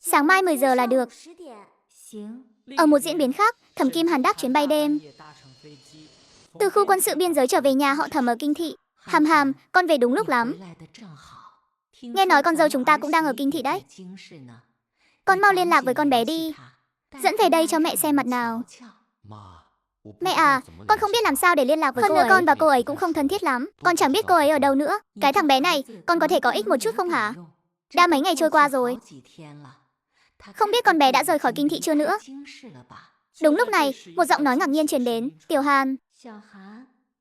Sáng mai 10 giờ là được. Ở một diễn biến khác, Thẩm Kim Hàn đáp chuyến bay đêm từ khu quân sự biên giới trở về nhà họ Thẩm ở Kinh Thị. Hàm Hàm, con về đúng lúc lắm. Nghe nói con dâu chúng ta cũng đang ở Kinh Thị đấy. Con mau liên lạc với con bé đi, dẫn về đây cho mẹ xem mặt nào. Mẹ à, con không biết làm sao để liên lạc với cô ấy. Con và cô ấy cũng không thân thiết lắm. Con chẳng biết cô ấy ở đâu nữa. Cái thằng bé này, con có thể có ích một chút không hả? Đã mấy ngày trôi qua rồi. Không biết con bé đã rời khỏi Kinh Thị chưa nữa. Đúng lúc này, một giọng nói ngạc nhiên truyền đến. Tiểu Hàn,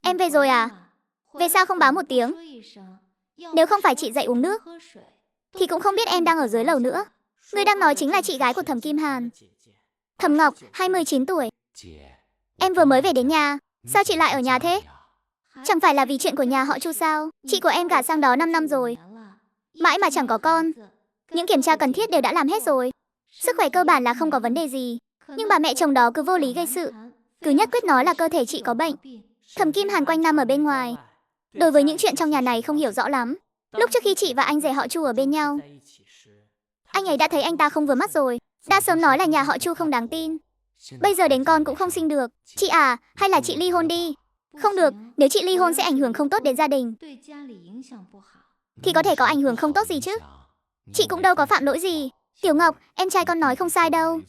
em về rồi à? Về sao không báo một tiếng? Nếu không phải chị dậy uống nước, thì cũng không biết em đang ở dưới lầu nữa. Người đang nói chính là chị gái của Thẩm Kim Hàn, Thẩm Ngọc, 29 tuổi. Em vừa mới về đến nhà. Sao chị lại ở nhà thế? Chẳng phải là vì chuyện của nhà họ Chu sao? Chị của em gả sang đó 5 năm rồi, mãi mà chẳng có con. Những kiểm tra cần thiết đều đã làm hết rồi. Sức khỏe cơ bản là không có vấn đề gì. Nhưng bà mẹ chồng đó cứ vô lý gây sự, cứ nhất quyết nói là cơ thể chị có bệnh. Thẩm Kim Hàn quanh năm ở bên ngoài, đối với những chuyện trong nhà này không hiểu rõ lắm. Lúc trước khi chị và anh rể họ Chu ở bên nhau, anh ấy đã thấy anh ta không vừa mắt rồi. Đã sớm nói là nhà họ Chu không đáng tin. Bây giờ đến con cũng không sinh được. Chị à, hay là chị ly hôn đi? Không được, nếu chị ly hôn sẽ ảnh hưởng không tốt đến gia đình. Thì có thể có ảnh hưởng không tốt gì chứ. Chị cũng đâu có phạm lỗi gì. Tiểu Ngọc, em trai con nói không sai đâu.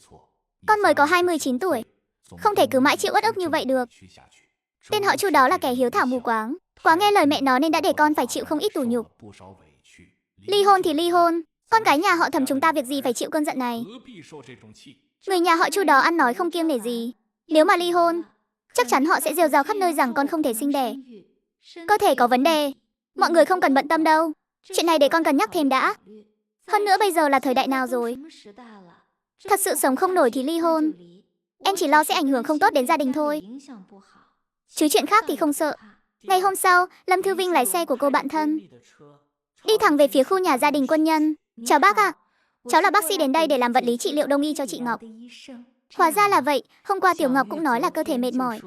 Con mới có 29 tuổi, không thể cứ mãi chịu uất ức như vậy được. Tên họ Chu đó là kẻ hiếu thảo mù quáng, quá nghe lời mẹ nó nên đã để con phải chịu không ít tủ nhục. Ly hôn thì ly hôn, con cái nhà họ Thẩm chúng ta việc gì phải chịu cơn giận này. Người nhà họ Chu đó ăn nói không kiêng nể gì. Nếu mà ly hôn, chắc chắn họ sẽ rêu rao khắp nơi rằng con không thể sinh đẻ, cơ thể có vấn đề. Mọi người không cần bận tâm đâu. Chuyện này để con cân nhắc thêm đã. Hơn nữa bây giờ là thời đại nào rồi. Thật sự sống không nổi thì ly hôn. Em chỉ lo sẽ ảnh hưởng không tốt đến gia đình thôi, chứ chuyện khác thì không sợ. Ngày hôm sau, Lâm Thư Vinh lái xe của cô bạn thân đi thẳng về phía khu nhà gia đình quân nhân. Chào bác ạ. Cháu là bác sĩ đến đây để làm vật lý trị liệu đông y cho chị Ngọc. Hóa ra là vậy, hôm qua Tiểu Ngọc cũng nói là cơ thể mệt mỏi,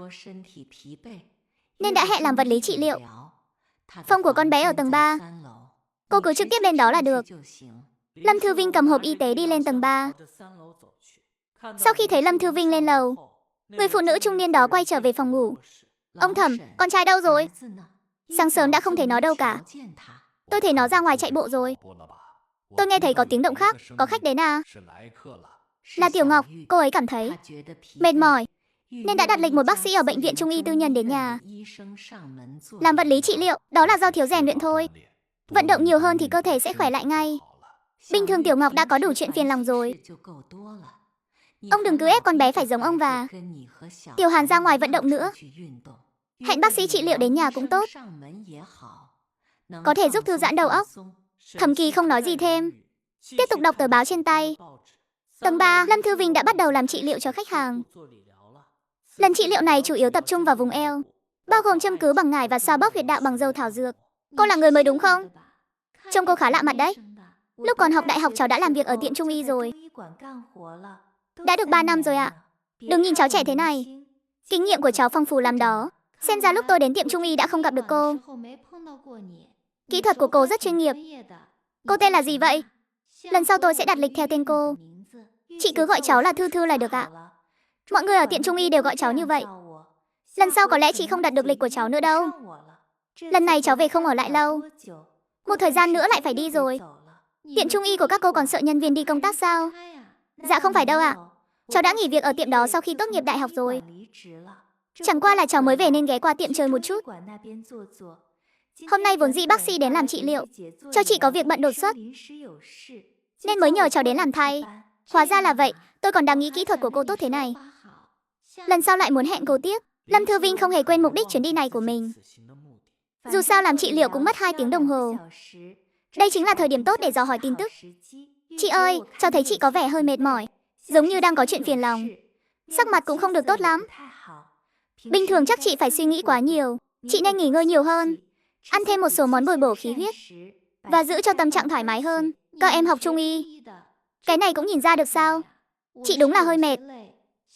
nên đã hẹn làm vật lý trị liệu. Phòng của con bé ở tầng 3. Cô cứ trực tiếp lên đó là được. Lâm Thư Vinh cầm hộp y tế đi lên tầng 3. Sau khi thấy Lâm Thư Vinh lên lầu, người phụ nữ trung niên đó quay trở về phòng ngủ. Ông Thẩm, con trai đâu rồi? Sáng sớm đã không thấy nó đâu cả. Tôi thấy nó ra ngoài chạy bộ rồi. Tôi nghe thấy có tiếng động khác, có khách đến à? Là Tiểu Ngọc, cô ấy cảm thấy mệt mỏi nên đã đặt lịch một bác sĩ ở bệnh viện trung y tư nhân đến nhà làm vật lý trị liệu. Đó là do thiếu rèn luyện thôi. Vận động nhiều hơn thì cơ thể sẽ khỏe lại ngay. Bình thường Tiểu Ngọc đã có đủ chuyện phiền lòng rồi. Ông đừng cứ ép con bé phải giống ông và Tiểu Hàn ra ngoài vận động nữa. Hẹn bác sĩ trị liệu đến nhà cũng tốt, có thể giúp thư giãn đầu óc. Thẩm Kỳ không nói gì thêm, tiếp tục đọc tờ báo trên tay. Tầng 3, Lâm Thư Vinh đã bắt đầu làm trị liệu cho khách hàng. Lần trị liệu này chủ yếu tập trung vào vùng eo, bao gồm châm cứu bằng ngải và xoa bóp huyệt đạo bằng dầu thảo dược. Cô là người mới đúng không? Trông cô khá lạ mặt đấy. Lúc còn học đại học cháu đã làm việc ở tiệm trung y rồi. Đã được 3 năm rồi ạ. Đừng nhìn cháu trẻ thế này. Kinh nghiệm của cháu phong phú lắm đó. Xem ra lúc tôi đến tiệm trung y đã không gặp được cô. Kỹ thuật của cô rất chuyên nghiệp. Cô tên là gì vậy? Lần sau tôi sẽ đặt lịch theo tên cô. Chị cứ gọi cháu là Thư Thư là được ạ. Mọi người ở tiệm trung y đều gọi cháu như vậy. Lần sau có lẽ chị không đặt được lịch của cháu nữa đâu. Lần này cháu về không ở lại lâu. Một thời gian nữa lại phải đi rồi. Tiệm trung y của các cô còn sợ nhân viên đi công tác sao? Dạ không phải đâu ạ. Cháu đã nghỉ việc ở tiệm đó sau khi tốt nghiệp đại học rồi. Chẳng qua là cháu mới về nên ghé qua tiệm chơi một chút. Hôm nay vốn dĩ bác sĩ đến làm trị liệu, cho chị có việc bận đột xuất, nên mới nhờ cháu đến làm thay. Hóa ra là vậy, tôi còn đang nghĩ kỹ thuật của cô tốt thế này. Lần sau lại muốn hẹn cô tiếp. Lâm Thư Vinh không hề quên mục đích chuyến đi này của mình. Dù sao làm trị liệu cũng mất 2 tiếng đồng hồ. Đây chính là thời điểm tốt để dò hỏi tin tức. Chị ơi, cháu thấy chị có vẻ hơi mệt mỏi, giống như đang có chuyện phiền lòng. Sắc mặt cũng không được tốt lắm. Bình thường chắc chị phải suy nghĩ quá nhiều. Chị nên nghỉ ngơi nhiều hơn, ăn thêm một số món bồi bổ khí huyết và giữ cho tâm trạng thoải mái hơn. Các em học trung y, cái này cũng nhìn ra được sao? Chị đúng là hơi mệt.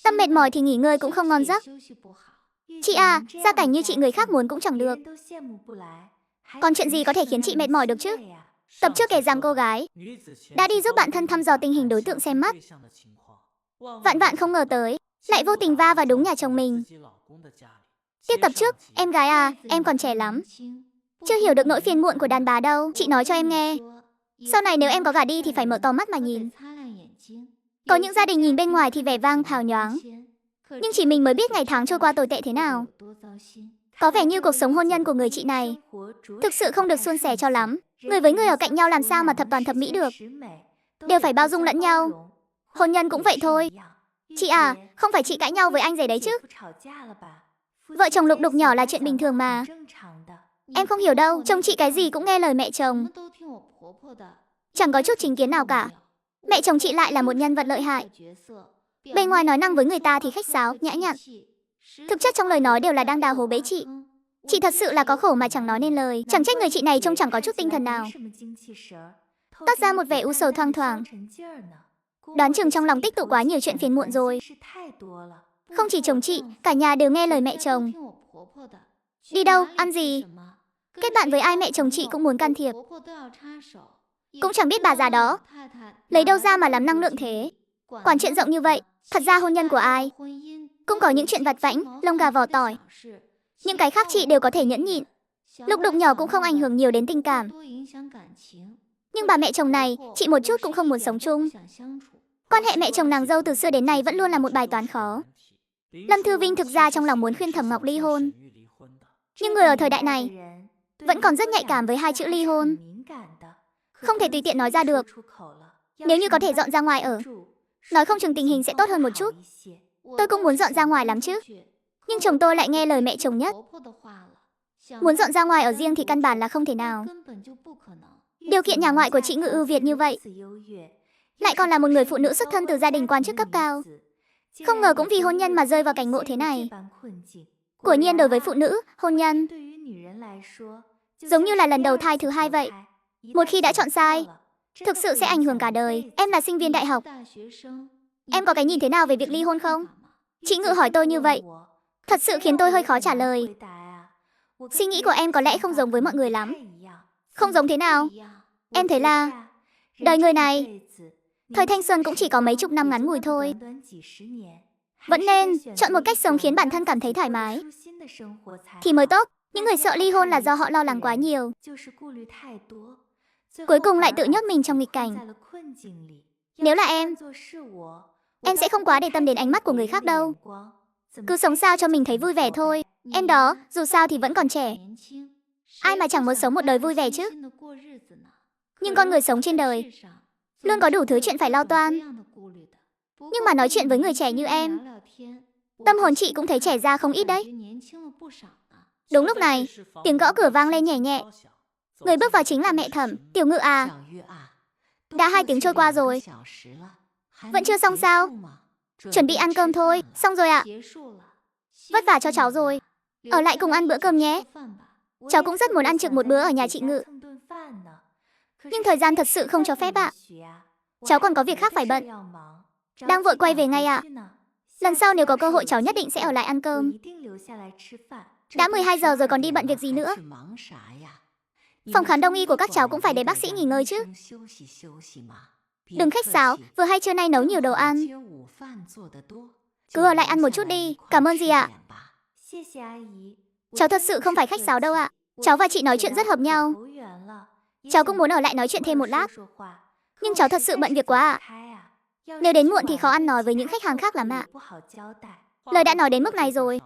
Tâm mệt mỏi thì nghỉ ngơi cũng không ngon giấc. Chị à, gia cảnh như chị người khác muốn cũng chẳng được. Còn chuyện gì có thể khiến chị mệt mỏi được chứ? Tập trước kể rằng cô gái đã đi giúp bạn thân thăm dò tình hình đối tượng xem mắt. Vạn vạn không ngờ tới, lại vô tình va vào đúng nhà chồng mình. Tiếp tập trước, em gái à, em còn trẻ lắm, chưa hiểu được nỗi phiền muộn của đàn bà đâu. Chị nói cho em nghe, sau này nếu em có gả đi thì phải mở to mắt mà nhìn. Có những gia đình nhìn bên ngoài thì vẻ vang hào nhoáng, nhưng chỉ mình mới biết ngày tháng trôi qua tồi tệ thế nào. Có vẻ như cuộc sống hôn nhân của người chị này thực sự không được suôn sẻ cho lắm. Người với người ở cạnh nhau làm sao mà thập toàn thập mỹ được, đều phải bao dung lẫn nhau. Hôn nhân cũng vậy thôi. Chị à, không phải chị cãi nhau với anh rể đấy chứ? Vợ chồng lục đục nhỏ là chuyện bình thường mà. Em không hiểu đâu, chồng chị cái gì cũng nghe lời mẹ chồng, chẳng có chút chính kiến nào cả. Mẹ chồng chị lại là một nhân vật lợi hại. Bên ngoài nói năng với người ta thì khách sáo, nhã nhặn, thực chất trong lời nói đều là đang đào hố bế chị. Chị thật sự là có khổ mà chẳng nói nên lời. Chẳng trách người chị này trông chẳng có chút tinh thần nào, toát ra một vẻ u sầu thoang thoảng. Đoán chừng trong lòng tích tụ quá nhiều chuyện phiền muộn rồi. Không chỉ chồng chị, cả nhà đều nghe lời mẹ chồng. Đi đâu, ăn gì, kết bạn với ai mẹ chồng chị cũng muốn can thiệp. Cũng chẳng biết bà già đó lấy đâu ra mà làm năng lượng thế. Quản chuyện rộng như vậy. Thật ra hôn nhân của ai cũng có những chuyện vặt vãnh, lông gà vỏ tỏi. Những cái khác chị đều có thể nhẫn nhịn. Lục đục nhỏ cũng không ảnh hưởng nhiều đến tình cảm. Nhưng bà mẹ chồng này, chị một chút cũng không muốn sống chung. Quan hệ mẹ chồng nàng dâu từ xưa đến nay vẫn luôn là một bài toán khó. Lâm Thư Vinh thực ra trong lòng muốn khuyên Thẩm Ngọc ly hôn. Nhưng người ở thời đại này vẫn còn rất nhạy cảm với hai chữ ly hôn, không thể tùy tiện nói ra được. Nếu như có thể dọn ra ngoài ở, nói không chừng tình hình sẽ tốt hơn một chút. Tôi cũng muốn dọn ra ngoài lắm chứ, nhưng chồng tôi lại nghe lời mẹ chồng nhất. Muốn dọn ra ngoài ở riêng thì căn bản là không thể nào. Điều kiện nhà ngoại của chị Ngự ưu việt như vậy, lại còn là một người phụ nữ xuất thân từ gia đình quan chức cấp cao. Không ngờ cũng vì hôn nhân mà rơi vào cảnh ngộ thế này. Quả nhiên đối với phụ nữ, hôn nhân giống như là lần đầu thai thứ hai vậy. Một khi đã chọn sai, thực sự sẽ ảnh hưởng cả đời. Em là sinh viên đại học, em có cái nhìn thế nào về việc ly hôn không? Chị Ngự hỏi tôi như vậy, thật sự khiến tôi hơi khó trả lời. Suy nghĩ của em có lẽ không giống với mọi người lắm. Không giống thế nào? Em thấy là đời người này, thời thanh xuân cũng chỉ có mấy chục năm ngắn ngủi thôi. Vẫn nên chọn một cách sống khiến bản thân cảm thấy thoải mái thì mới tốt. Những người sợ ly hôn là do họ lo lắng quá nhiều, cuối cùng lại tự nhốt mình trong nghịch cảnh. Nếu là em sẽ không quá để tâm đến ánh mắt của người khác đâu. Cứ sống sao cho mình thấy vui vẻ thôi. Em đó, dù sao thì vẫn còn trẻ, ai mà chẳng muốn sống một đời vui vẻ chứ. Nhưng con người sống trên đời luôn có đủ thứ chuyện phải lo toan. Nhưng mà nói chuyện với người trẻ như em, tâm hồn chị cũng thấy trẻ ra không ít đấy. Đúng lúc này, tiếng gõ cửa vang lên nhẹ nhẹ. Người bước vào chính là mẹ Thẩm. Tiểu Ngự à, đã 2 tiếng trôi qua rồi, vẫn chưa xong sao? Chuẩn bị ăn cơm thôi. Xong rồi ạ. Vất vả cho cháu rồi, ở lại cùng ăn bữa cơm nhé. Cháu cũng rất muốn ăn trực một bữa ở nhà chị Ngự, nhưng thời gian thật sự không cho phép ạ. Cháu còn có việc khác phải bận, đang vội quay về ngay ạ. Lần sau nếu có cơ hội cháu nhất định sẽ ở lại ăn cơm. Đã 12 giờ rồi còn đi bận việc gì nữa. Phòng khám đông y của các cháu cũng phải để bác sĩ nghỉ ngơi chứ. Đừng khách sáo, vừa hay trưa nay nấu nhiều đồ ăn, cứ ở lại ăn một chút đi. Cảm ơn gì ạ. Cháu thật sự không phải khách sáo đâu ạ. Cháu và chị nói chuyện rất hợp nhau. Cháu cũng muốn ở lại nói chuyện thêm một lát. Nhưng cháu thật sự bận việc quá ạ. Nếu đến muộn thì khó ăn nói với những khách hàng khác lắm ạ. Lời đã nói đến mức này rồi.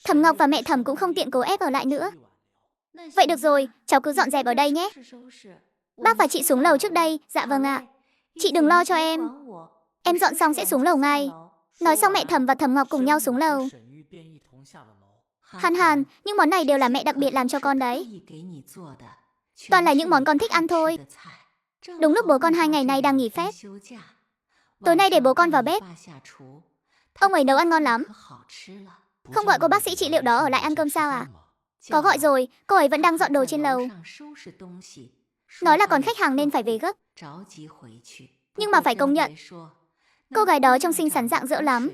Thẩm Ngọc và mẹ Thẩm cũng không tiện cố ép ở lại nữa. Vậy được rồi, cháu cứ dọn dẹp ở đây nhé. Bác và chị xuống lầu trước đây. Dạ vâng ạ. Chị đừng lo cho em. Em dọn xong sẽ xuống lầu ngay. Nói xong mẹ Thẩm và Thẩm Ngọc cùng nhau xuống lầu. Hàn Hàn, những món này đều là mẹ đặc biệt làm cho con đấy. Toàn là những món con thích ăn thôi. Đúng lúc bố con 2 ngày nay đang nghỉ phép. Tối nay để bố con vào bếp. Ông ấy nấu ăn ngon lắm. Không gọi cô bác sĩ trị liệu đó ở lại ăn cơm sao à? Có gọi rồi, cô ấy vẫn đang dọn đồ trên lầu. Nói là còn khách hàng nên phải về gấp. Nhưng mà phải công nhận, cô gái đó trông xinh xắn rạng rỡ lắm.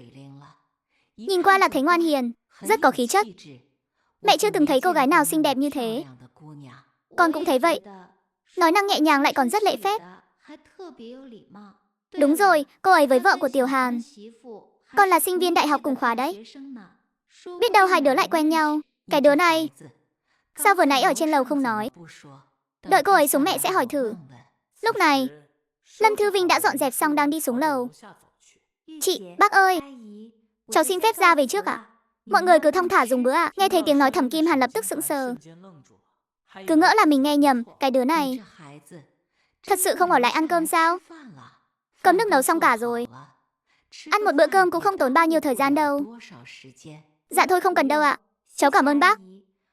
Nhìn qua là thấy ngoan hiền, rất có khí chất. Mẹ chưa từng thấy cô gái nào xinh đẹp như thế. Con cũng thấy vậy. Nói năng nhẹ nhàng lại còn rất lễ phép. Đúng rồi, cô ấy với vợ của Tiểu Hàn. Con là sinh viên đại học cùng khóa đấy. Biết đâu hai đứa lại quen nhau. Cái đứa này, sao vừa nãy ở trên lầu không nói? Đợi cô ấy xuống mẹ sẽ hỏi thử. Lúc này, Lâm Thư Vinh đã dọn dẹp xong đang đi xuống lầu. Chị, bác ơi, cháu xin phép ra về trước ạ. Mọi người cứ thong thả dùng bữa ạ. Nghe thấy tiếng nói Thẩm Kim Hàn lập tức sững sờ. Cứ ngỡ là mình nghe nhầm, cái đứa này thật sự không ở lại ăn cơm sao? Cơm nước nấu xong cả rồi. Ăn một bữa cơm cũng không tốn bao nhiêu thời gian đâu. Dạ thôi không cần đâu ạ. Cháu cảm ơn bác.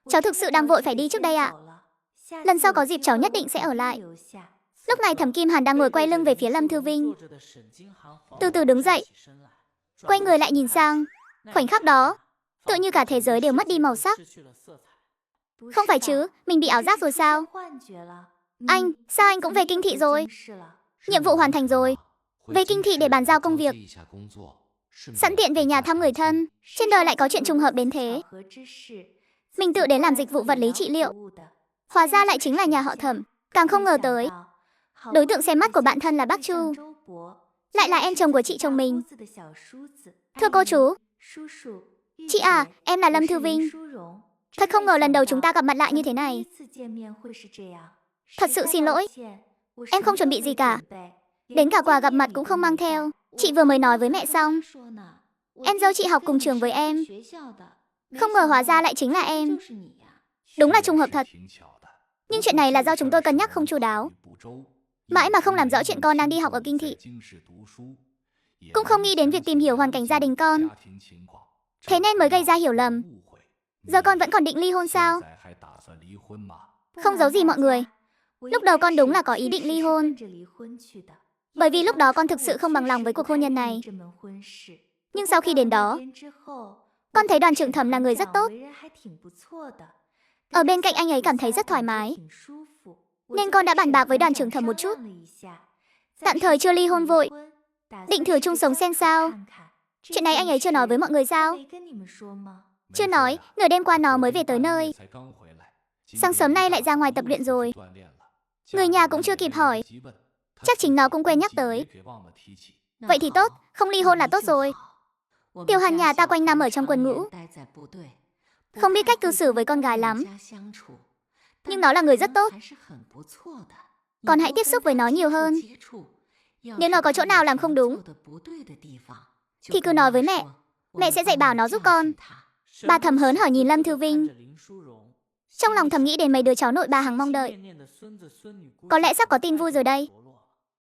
Cháu thực sự đang vội phải đi trước đây ạ. Lần sau có dịp cháu nhất định sẽ ở lại. Lúc này Thẩm Kim Hàn đang ngồi quay lưng về phía Lâm Thư Vinh. Từ từ đứng dậy, quay người lại nhìn sang. Khoảnh khắc đó, tự như cả thế giới đều mất đi màu sắc. Không phải chứ, mình bị ảo giác rồi sao? Anh, sao anh cũng về Kinh Thị rồi? Nhiệm vụ hoàn thành rồi. Về Kinh Thị để bàn giao công việc. Sẵn tiện về nhà thăm người thân. Trên đời lại có chuyện trùng hợp đến thế. Mình tự đến làm dịch vụ vật lý trị liệu. Hóa ra lại chính là nhà họ Thẩm. Càng không ngờ tới, đối tượng xem mắt của bạn thân là bác Chu, lại là em chồng của chị chồng mình. Thưa cô chú. Chị à, em là Lâm Thư Vinh. Thật không ngờ lần đầu chúng ta gặp mặt lại như thế này. Thật sự xin lỗi. Em không chuẩn bị gì cả. Đến cả quà gặp mặt cũng không mang theo. Chị vừa mới nói với mẹ xong. Em dâu chị học cùng trường với em. Không ngờ hóa ra lại chính là em. Đúng là trùng hợp thật. Nhưng chuyện này là do chúng tôi cân nhắc không chu đáo. Mãi mà không làm rõ chuyện con đang đi học ở Kinh Thị. Cũng không nghĩ đến việc tìm hiểu hoàn cảnh gia đình con. Thế nên mới gây ra hiểu lầm. Giờ con vẫn còn định ly hôn sao? Không giấu gì mọi người. Lúc đầu con đúng là có ý định ly hôn. Bởi vì lúc đó con thực sự không bằng lòng với cuộc hôn nhân này. Nhưng sau khi đến đó, con thấy đoàn trưởng Thẩm là người rất tốt. Ở bên cạnh anh ấy cảm thấy rất thoải mái. Nên con đã bàn bạc với đoàn trưởng Thẩm một chút. Tạm thời chưa ly hôn vội. Định thử chung sống xem sao. Chuyện này anh ấy chưa nói với mọi người sao? Chưa nói, nửa đêm qua nó mới về tới nơi. Sáng sớm nay lại ra ngoài tập luyện rồi. Người nhà cũng chưa kịp hỏi. Chắc chính nó cũng quên nhắc tới. Vậy thì tốt, không ly hôn là tốt rồi. Tiểu Hàn nhà ta quanh năm ở trong quân ngũ, không biết cách cư xử với con gái lắm. Nhưng nó là người rất tốt. Con hãy tiếp xúc với nó nhiều hơn. Nếu nó có chỗ nào làm không đúng thì cứ nói với mẹ. Mẹ sẽ dạy bảo nó giúp con. Bà Thẩm hớn hở nhìn Lâm Thư Vinh. Trong lòng thầm nghĩ đến mấy đứa cháu nội bà hằng mong đợi. Có lẽ sắp có tin vui rồi đây.